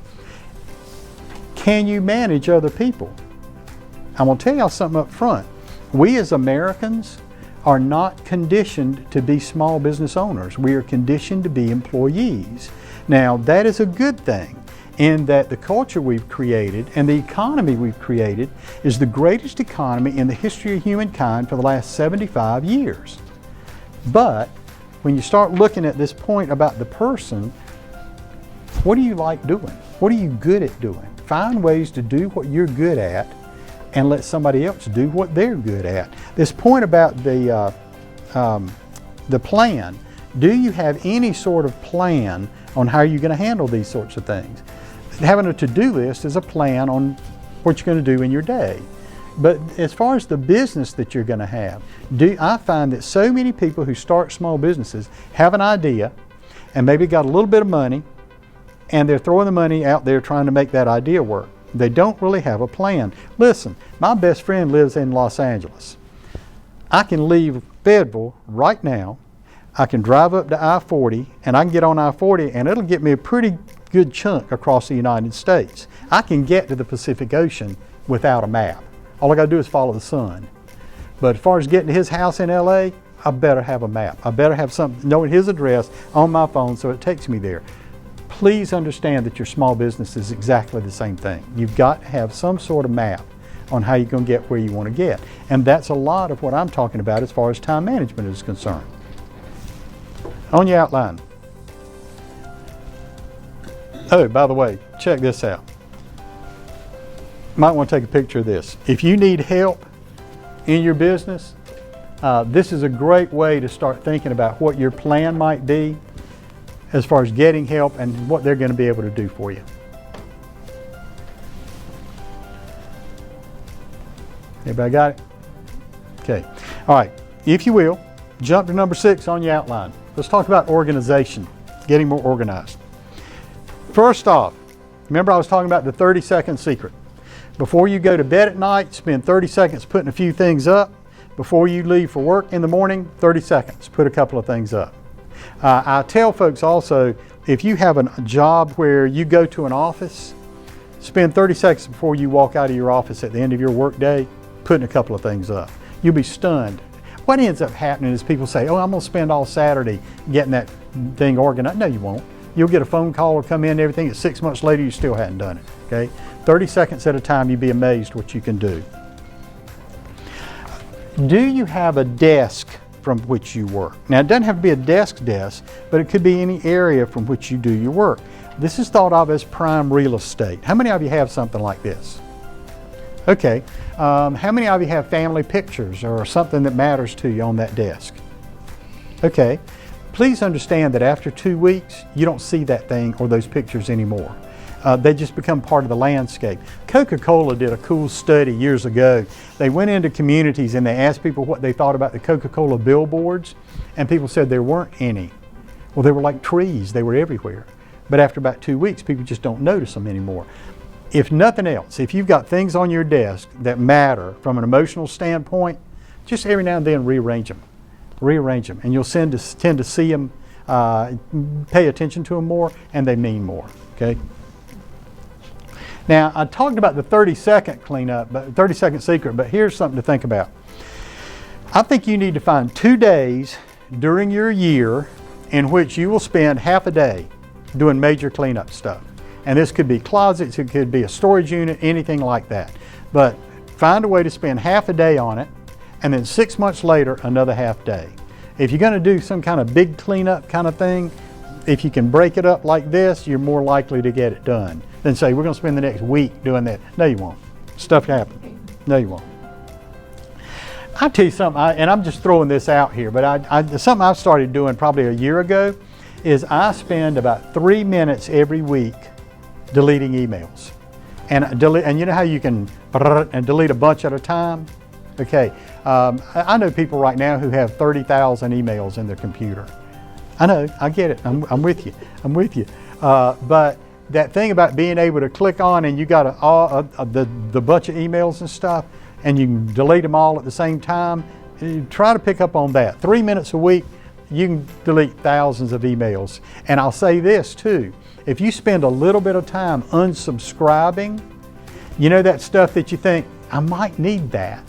Can you manage other people? I'm going to tell y'all something up front. We as Americans are not conditioned to be small business owners. We are conditioned to be employees. Now, that is a good thing in that the culture we've created and the economy we've created is the greatest economy in the history of humankind for the last 75 years. But when you start looking at this point about the person, what do you like doing? What are you good at doing? Find ways to do what you're good at and let somebody else do what they're good at. This point about the plan, do you have any sort of plan on how you're going to handle these sorts of things? Having a to-do list is a plan on what you're going to do in your day. But as far as the business that you're going to have, I find that so many people who start small businesses have an idea and maybe got a little bit of money and they're throwing the money out there trying to make that idea work. They don't really have a plan. Listen, my best friend lives in Los Angeles. I can leave Fayetteville right now. I can drive up to I-40 and I can get on I-40 and it'll get me a pretty good chunk across the United States. I can get to the Pacific Ocean without a map. All I got to do is follow the sun. But as far as getting to his house in LA, I better have a map. I better have something, knowing his address on my phone so it takes me there. Please understand that your small business is exactly the same thing. You've got to have some sort of map on how you're going to get where you want to get. And that's a lot of what I'm talking about as far as time management is concerned. On your outline. Oh, by the way, check this out. Might want to take a picture of this. If you need help in your business, this is a great way to start thinking about what your plan might be as far as getting help and what they're going to be able to do for you. Everybody got it? Okay. All right. If you will, jump to number 6 on your outline. Let's talk about organization, getting more organized. First off, remember I was talking about the 30-second secret. Before you go to bed at night, spend 30 seconds putting a few things up. Before you leave for work in the morning, 30 seconds, put a couple of things up. I tell folks also, if you have a job where you go to an office, spend 30 seconds before you walk out of your office at the end of your work day, putting a couple of things up. You'll be stunned. What ends up happening is people say, oh, I'm going to spend all Saturday getting that thing organized. No, you won't. You'll get a phone call or come in and everything. It's 6 months later, you still hadn't done it. Okay? 30 seconds at a time, you'd be amazed what you can do. Do you have a desk from which you work? Now, it doesn't have to be a desk, but it could be any area from which you do your work. This is thought of as prime real estate. How many of you have something like this? Okay. How many of you have family pictures or something that matters to you on that desk? Okay. Please understand that after 2 weeks, you don't see that thing or those pictures anymore. They just become part of the landscape. Coca-Cola did a cool study years ago. They went into communities and they asked people what they thought about the Coca-Cola billboards, and people said there weren't any. Well, they were like trees. They were everywhere. But after about 2 weeks, people just don't notice them anymore. If nothing else, if you've got things on your desk that matter from an emotional standpoint, just every now and then rearrange them. Rearrange them, and you'll tend to see them, pay attention to them more, and they mean more. Okay. Now, I talked about the 30-second cleanup, but 30-second secret, but here's something to think about. I think you need to find 2 days during your year in which you will spend half a day doing major cleanup stuff. And this could be closets, it could be a storage unit, anything like that. But find a way to spend half a day on it, and then 6 months later, another half day. If you're going to do some kind of big cleanup kind of thing, if you can break it up like this, you're more likely to get it done than say, we're going to spend the next week doing that. No, you won't. Stuff happens. No, you won't. I'll tell you something, and I'm just throwing this out here, but something I started doing probably a year ago is I spend about 3 minutes every week deleting emails. And you know how you can and delete a bunch at a time? Okay, I know people right now who have 30,000 emails in their computer. I know, I get it, I'm with you, I'm with you. But that thing about being able to click on and you got the bunch of emails and stuff, and you can delete them all at the same time, try to pick up on that. 3 minutes a week, you can delete thousands of emails. And I'll say this too, if you spend a little bit of time unsubscribing, you know that stuff that you think, I might need that.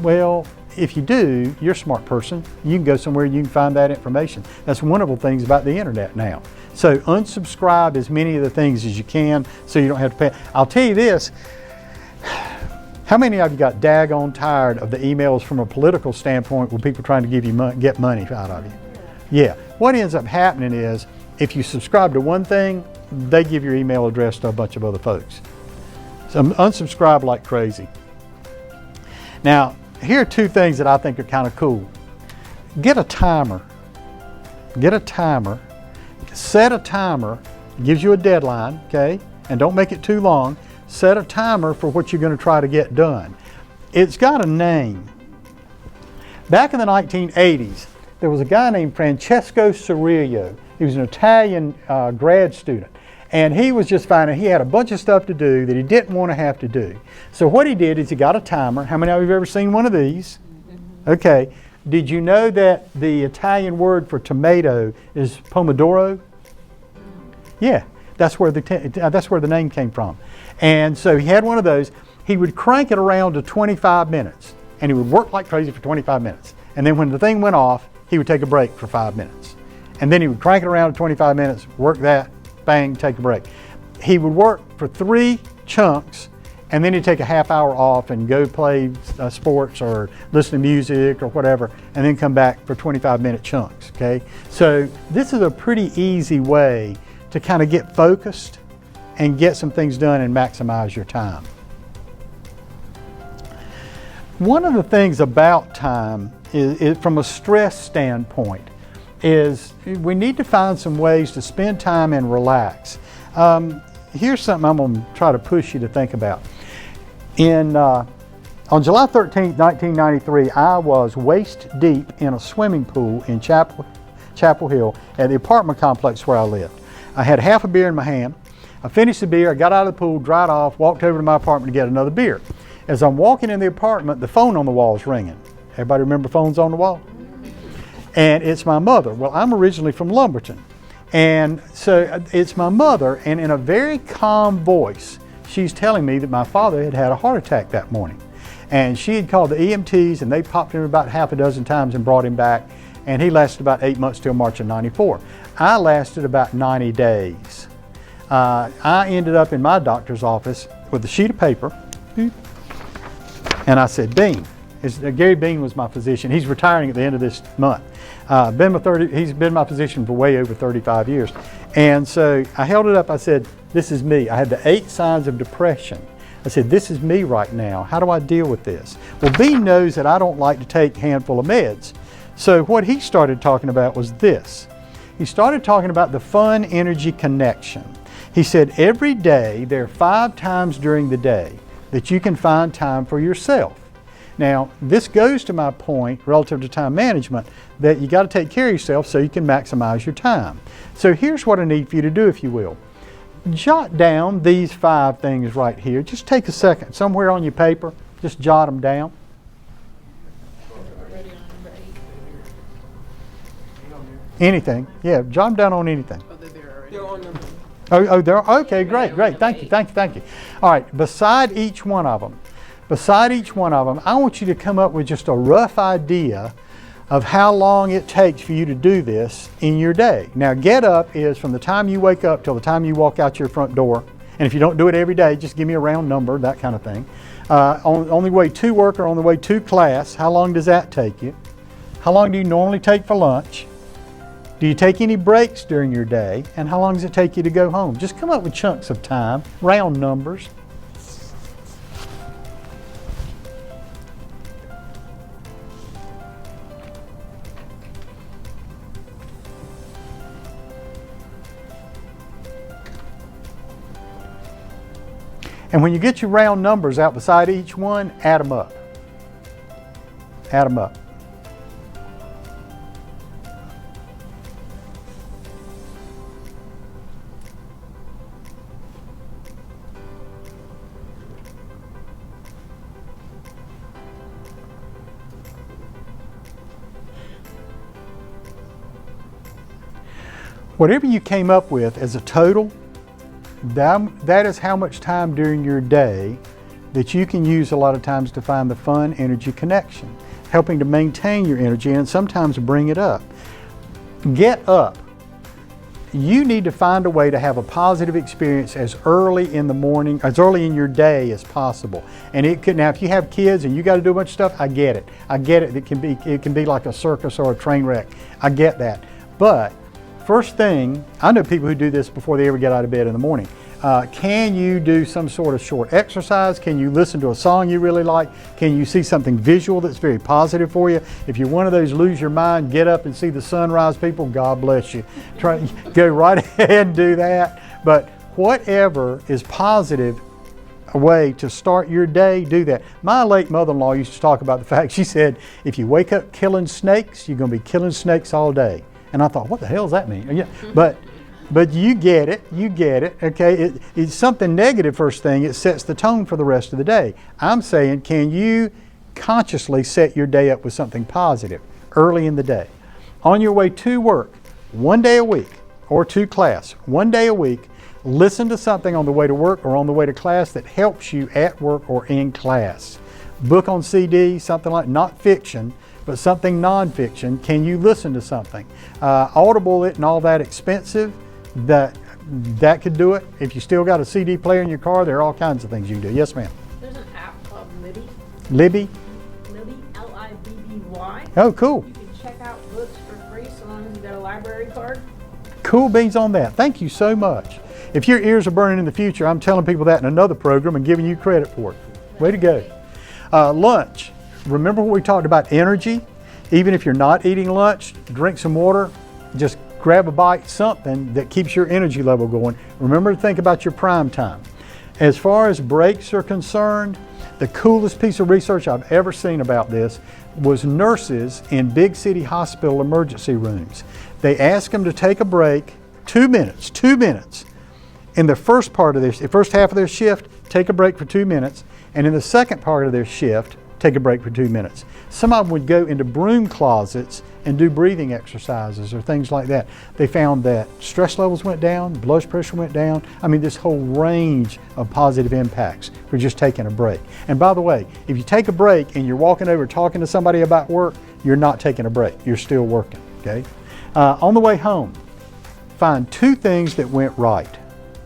Well, if you do, you're a smart person. You can go somewhere you can find that information. That's one of the things about the internet now. So unsubscribe as many of the things as you can so you don't have to pay. I'll tell you this, how many of you got daggone tired of the emails from a political standpoint with people trying to give you get money out of you? Yeah, what ends up happening is if you subscribe to one thing, they give your email address to a bunch of other folks. So unsubscribe like crazy. Now, here are 2 things that I think are kind of cool. Get a timer. Get a timer. Set a timer. It gives you a deadline, okay? And don't make it too long. Set a timer for what you're going to try to get done. It's got a name. Back in the 1980s, there was a guy named Francesco Cirillo. He was an Italian grad student. And he was just finding he had a bunch of stuff to do that he didn't want to have to do. So what he did is he got a timer. How many of you have ever seen one of these? Okay. Did you know that the Italian word for tomato is pomodoro? Yeah. That's where the name came from. And so he had one of those. He would crank it around to 25 minutes, and he would work like crazy for 25 minutes. And then when the thing went off, he would take a break for 5 minutes. And then he would crank it around to 25 minutes, work that, bang, take a break. He would work for 3 chunks, and then he'd take a half hour off and go play sports or listen to music or whatever, and then come back for 25-minute chunks, okay? So this is a pretty easy way to kind of get focused and get some things done and maximize your time. One of the things about time is from a stress standpoint is we need to find some ways to spend time and relax. Here's something I'm going to try to push you to think about. On July 13th, 1993, I was waist deep in a swimming pool in Chapel Hill at the apartment complex where I lived. I had half a beer in my hand. I finished the beer, I got out of the pool, dried off, walked over to my apartment to get another beer. As I'm walking in the apartment, the phone on the wall is ringing. Everybody remember phones on the wall? And it's my mother. Well, I'm originally from Lumberton. And so it's my mother, and in a very calm voice, she's telling me that my father had had a heart attack that morning. And she had called the EMTs, and they popped him about half a dozen times and brought him back. And he lasted about 8 months till March of '94. I lasted about 90 days. I ended up in my doctor's office with a sheet of paper, and I said, Bean. Gary Bean was my physician. He's retiring at the end of this month. He's been my physician for way over 35 years. And so I held it up. I said, this is me. I had the 8 signs of depression. I said, this is me right now. How do I deal with this? Well, Bean knows that I don't like to take a handful of meds. So what he started talking about was this. He started talking about the fun energy connection. He said, every day, there are 5 times during the day that you can find time for yourself. Now, this goes to my point relative to time management that you got to take care of yourself so you can maximize your time. So here's what I need for you to do, if you will. Jot down these 5 things right here. Just take a second, somewhere on your paper, just jot them down. Anything, yeah, jot them down on anything. Oh, they're okay. Great. Thank you. All right. Beside each one of them, I want you to come up with just a rough idea of how long it takes for you to do this in your day. Now, get up is from the time you wake up till the time you walk out your front door. And if you don't do it every day, just give me a round number, that kind of thing. On the way to work or on the way to class, how long does that take you? How long do you normally take for lunch? Do you take any breaks during your day? And how long does it take you to go home? Just come up with chunks of time, round numbers. And when you get your round numbers out beside each one, add them up. Add them up. Whatever you came up with as a total, that is how much time during your day that you can use a lot of times to find the fun energy connection, helping to maintain your energy and sometimes bring it up. Get up. You need to find a way to have a positive experience as early in the morning, as early in your day as possible. And it could, now if you have kids and you got to do a bunch of stuff, I get it. It can be like a circus or a train wreck. I get that. But first thing, I know people who do this before they ever get out of bed in the morning. Can you do some sort of short exercise? Can you listen to a song you really like? Can you see something visual that's very positive for you? If you're one of those lose your mind, get up and see the sunrise people, God bless you. Go right ahead and do that. But whatever is positive, a way to start your day, do that. My late mother-in-law used to talk about the fact, she said, if you wake up killing snakes, you're going to be killing snakes all day. And I thought, what the hell does that mean? Yeah, but you get it, okay? It's something negative first thing, it sets the tone for the rest of the day. I'm saying, can you consciously set your day up with something positive early in the day? On your way to work, 1 day a week, or to class, 1 day a week, Listen to something on the way to work or on the way to class that helps you at work or in class. Book on CD, something like, not fiction, but something nonfiction. Can you listen to something? Audible isn't all that expensive. That could do it. If you still got a CD player in your car, there are all kinds of things you can do. Yes, ma'am. There's an app called Libby. Libby? Libby, Libby. Oh, cool. You can check out books for free so long as you got a library card. Cool beans on that. Thank you so much. If your ears are burning in the future, I'm telling people that in another program and giving you credit for it. Way to go. Lunch. Remember when we talked about energy? Even if you're not eating lunch, drink some water, just grab a bite, something that keeps your energy level going. Remember to think about your prime time. As far as breaks are concerned, the coolest piece of research I've ever seen about this was nurses in big city hospital emergency rooms. They asked them to take a break, 2 minutes. In the first half of their shift, take a break for 2 minutes, and in the second part of their shift, take a break for 2 minutes. Some of them would go into broom closets and do breathing exercises or things like that. They found that stress levels went down, blood pressure went down. I mean, this whole range of positive impacts for just taking a break. And by the way, if you take a break and you're walking over talking to somebody about work, you're not taking a break. You're still working, okay? On the way home, find 2 things that went right.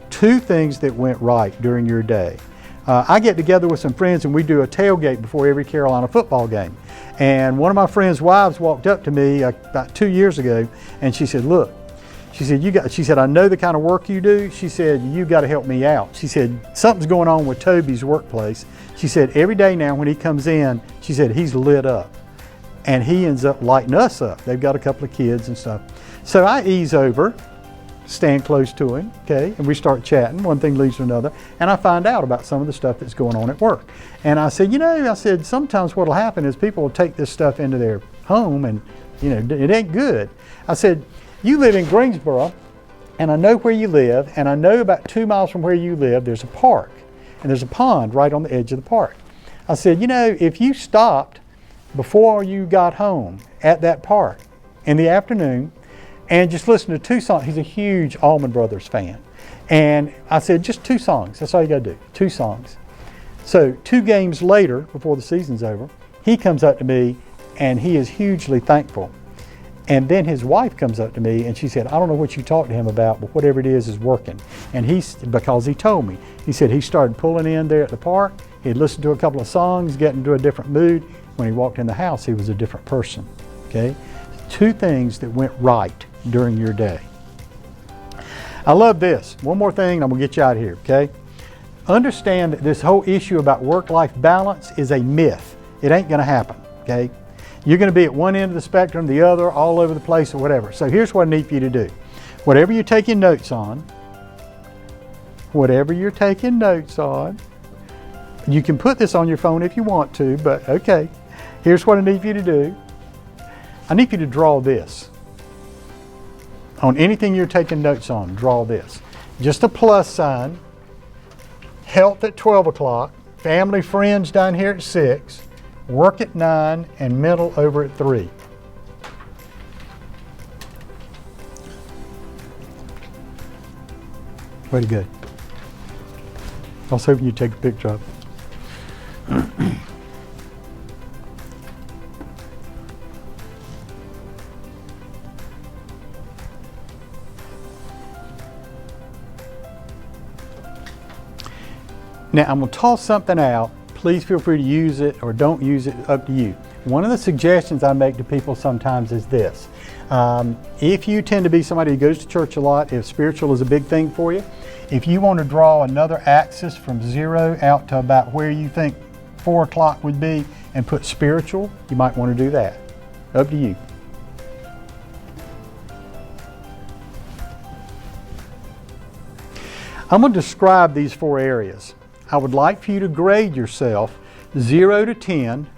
2 things that went right during your day. I get together with some friends and we do a tailgate before every Carolina football game. And one of my friends' wives walked up to me about 2 years ago and she said, look, she said, I know the kind of work you do. She said, you got to help me out. She said, something's going on with Toby's workplace. She said, every day now when he comes in, she said, he's lit up. And he ends up lighting us up. They've got a couple of kids and stuff. So I ease over, stand close to him, okay, and we start chatting. One thing leads to another, and I find out about some of the stuff that's going on at work. And I said, sometimes what'll happen is people will take this stuff into their home and, it ain't good. I said, you live in Greensboro, and I know where you live, and I know about 2 miles from where you live, there's a park, and there's a pond right on the edge of the park. I said, if you stopped before you got home at that park in the afternoon, and just listen to 2 songs. He's a huge Allman Brothers fan. And I said, just 2 songs. That's all you got to do, 2 songs. So 2 games later, before the season's over, he comes up to me and he is hugely thankful. And then his wife comes up to me and she said, I don't know what you talked to him about, but whatever it is working. And because he told me, he said he started pulling in there at the park. He'd listened to a couple of songs, get into a different mood. When he walked in the house, he was a different person, okay? 2 things that went right during your day. I love this. One more thing, and I'm gonna get you out of here, okay? Understand that this whole issue about work-life balance is a myth. It ain't gonna happen, okay? You're gonna be at one end of the spectrum, the other, all over the place or whatever. So here's what I need for you to do. Whatever you're taking notes on, you can put this on your phone if you want to, but okay. Here's what I need for you to do. I need for you to draw this. On anything you're taking notes on, draw this. Just a plus sign, health at 12 o'clock, family, friends down here at 6, work at 9, and mental over at 3. Pretty good. I was hoping you'd take a picture of it. Now I'm going to toss something out. Please feel free to use it or don't use it, up to you. One of the suggestions I make to people sometimes is this. If you tend to be somebody who goes to church a lot, if spiritual is a big thing for you, if you want to draw another axis from 0 out to about where you think 4 o'clock would be and put spiritual, you might want to do that. Up to you. I'm going to describe these 4 areas. I would like for you to grade yourself 0 to 10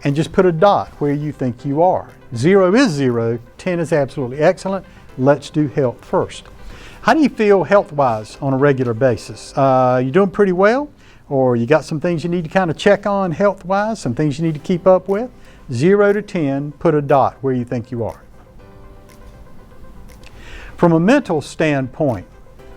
and just put a dot where you think you are. 0 is 0, 10 is absolutely excellent. Let's do health first. How do you feel health-wise on a regular basis? You doing pretty well? Or you got some things you need to kind of check on health-wise, some things you need to keep up with? 0 to 10, put a dot where you think you are. From a mental standpoint,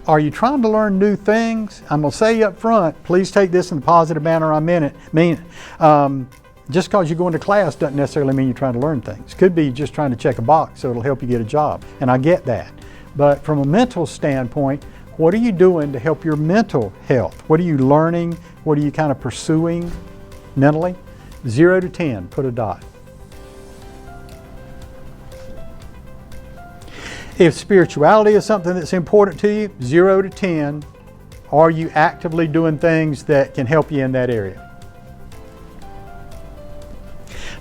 Are you trying to learn new things? I'm going to say up front, please take this in the positive manner I mean it. Just because you're going to class doesn't necessarily mean you're trying to learn things. Could be just trying to check a box so it'll help you get a job. And I get that. But from a mental standpoint, what are you doing to help your mental health? What are you learning? What are you kind of pursuing mentally? 0 to 10, put a dot. If spirituality is something that's important to you, 0 to 10, are you actively doing things that can help you in that area?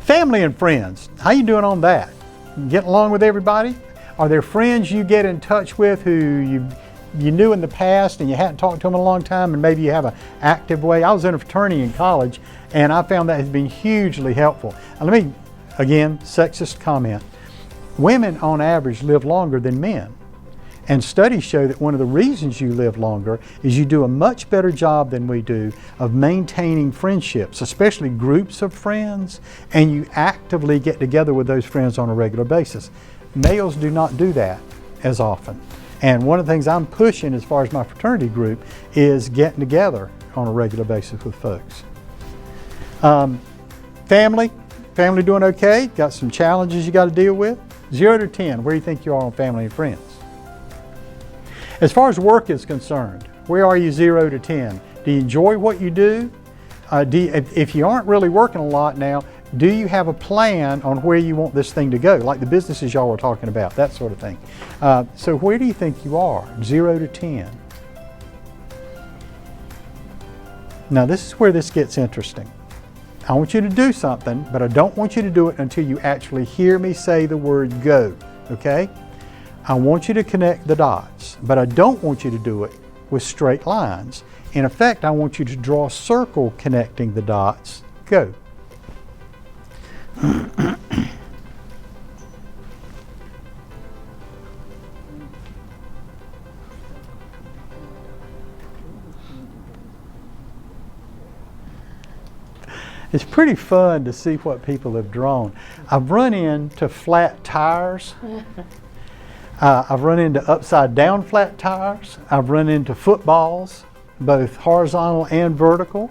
Family and friends, how you doing on that? Getting along with everybody? Are there friends you get in touch with who you knew in the past and you hadn't talked to them in a long time, and maybe you have an active way? I was in a fraternity in college and I found that has been hugely helpful. And let me, again, sexist comment. Women on average live longer than men. And studies show that one of the reasons you live longer is you do a much better job than we do of maintaining friendships, especially groups of friends, and you actively get together with those friends on a regular basis. Males do not do that as often. And one of the things I'm pushing as far as my fraternity group is getting together on a regular basis with folks. Family doing okay? Got some challenges you got to deal with? 0 to 10, where do you think you are on family and friends? As far as work is concerned, where are you 0 to 10? Do you enjoy what you do? If you aren't really working a lot now, do you have a plan on where you want this thing to go? Like the businesses y'all were talking about, that sort of thing. So where do you think you are, 0 to 10? Now this is where this gets interesting. I want you to do something, but I don't want you to do it until you actually hear me say the word go, okay? I want you to connect the dots, but I don't want you to do it with straight lines. In effect, I want you to draw a circle connecting the dots. Go. It's pretty fun to see what people have drawn. I've run into flat tires. I've run into upside down flat tires. I've run into footballs, both horizontal and vertical.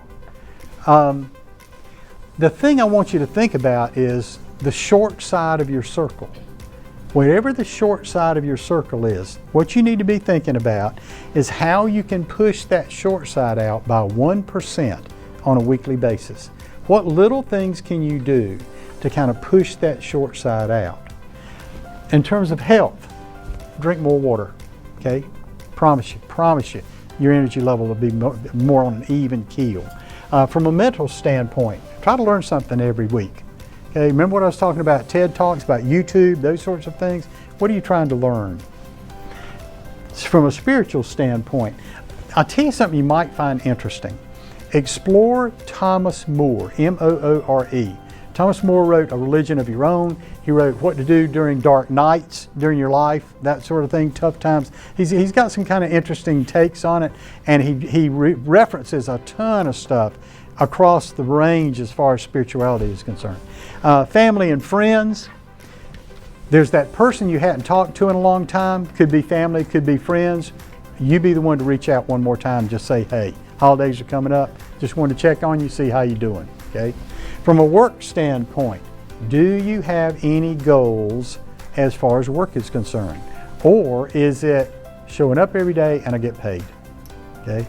The thing I want you to think about is the short side of your circle. Whatever the short side of your circle is, what you need to be thinking about is how you can push that short side out by 1% on a weekly basis. What little things can you do to kind of push that short side out? In terms of health, drink more water, okay? Promise you, your energy level will be more on an even keel. From a mental standpoint, try to learn something every week. Okay, remember what I was talking about, TED Talks, about YouTube, those sorts of things? What are you trying to learn? From a spiritual standpoint, I'll tell you something you might find interesting. Explore Thomas More, M-O-O-R-E. Thomas More wrote A Religion of Your Own. He wrote What to Do During Dark Nights, during your life, that sort of thing, tough times. He's got some kind of interesting takes on it, and he references a ton of stuff across the range as far as spirituality is concerned. Family and friends. There's that person you hadn't talked to in a long time. Could be family, could be friends. You be the one to reach out one more time. Just say, hey, holidays are coming up. Just wanted to check on you, see how you're doing, okay? From a work standpoint, do you have any goals as far as work is concerned? Or is it showing up every day and I get paid, okay?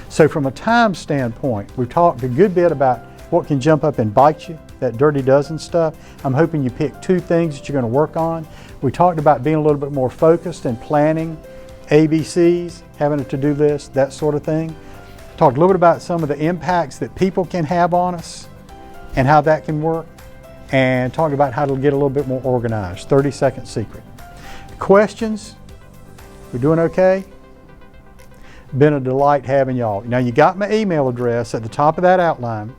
So from a time standpoint, we've talked a good bit about what can jump up and bite you, that dirty dozen stuff. I'm hoping you pick 2 things that you're going to work on. We talked about being a little bit more focused and planning, ABCs, having a to-do list, that sort of thing. Talked a little bit about some of the impacts that people can have on us and how that can work, and talked about how to get a little bit more organized. 30-second secret. Questions? We're doing okay? Been a delight having y'all. Now you got my email address at the top of that outline.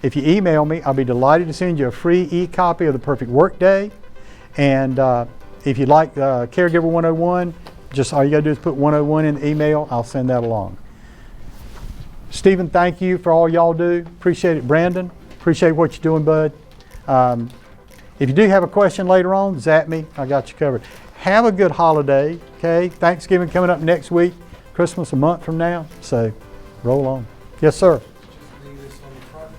If you email me, I'll be delighted to send you a free e-copy of the Perfect Workday. And if you'd like Caregiver 101, just all you gotta do is put 101 in the email. I'll send that along. Stephen, thank you for all y'all do. Appreciate it. Brandon, appreciate what you're doing, bud. If you do have a question later on, zap me. I got you covered. Have a good holiday, okay? Thanksgiving coming up next week. Christmas a month from now, so roll on. Yes, sir.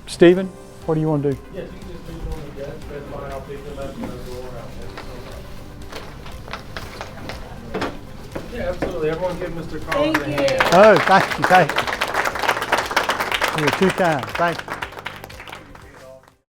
Stephen, what do you want to do? Yes, you can just leave it on the desk, that's fine, I'll pick them up and I'll go around. Yeah, absolutely, everyone give Mr. Collins a hand. Oh, thank you, thank you. You're too kind, thank you.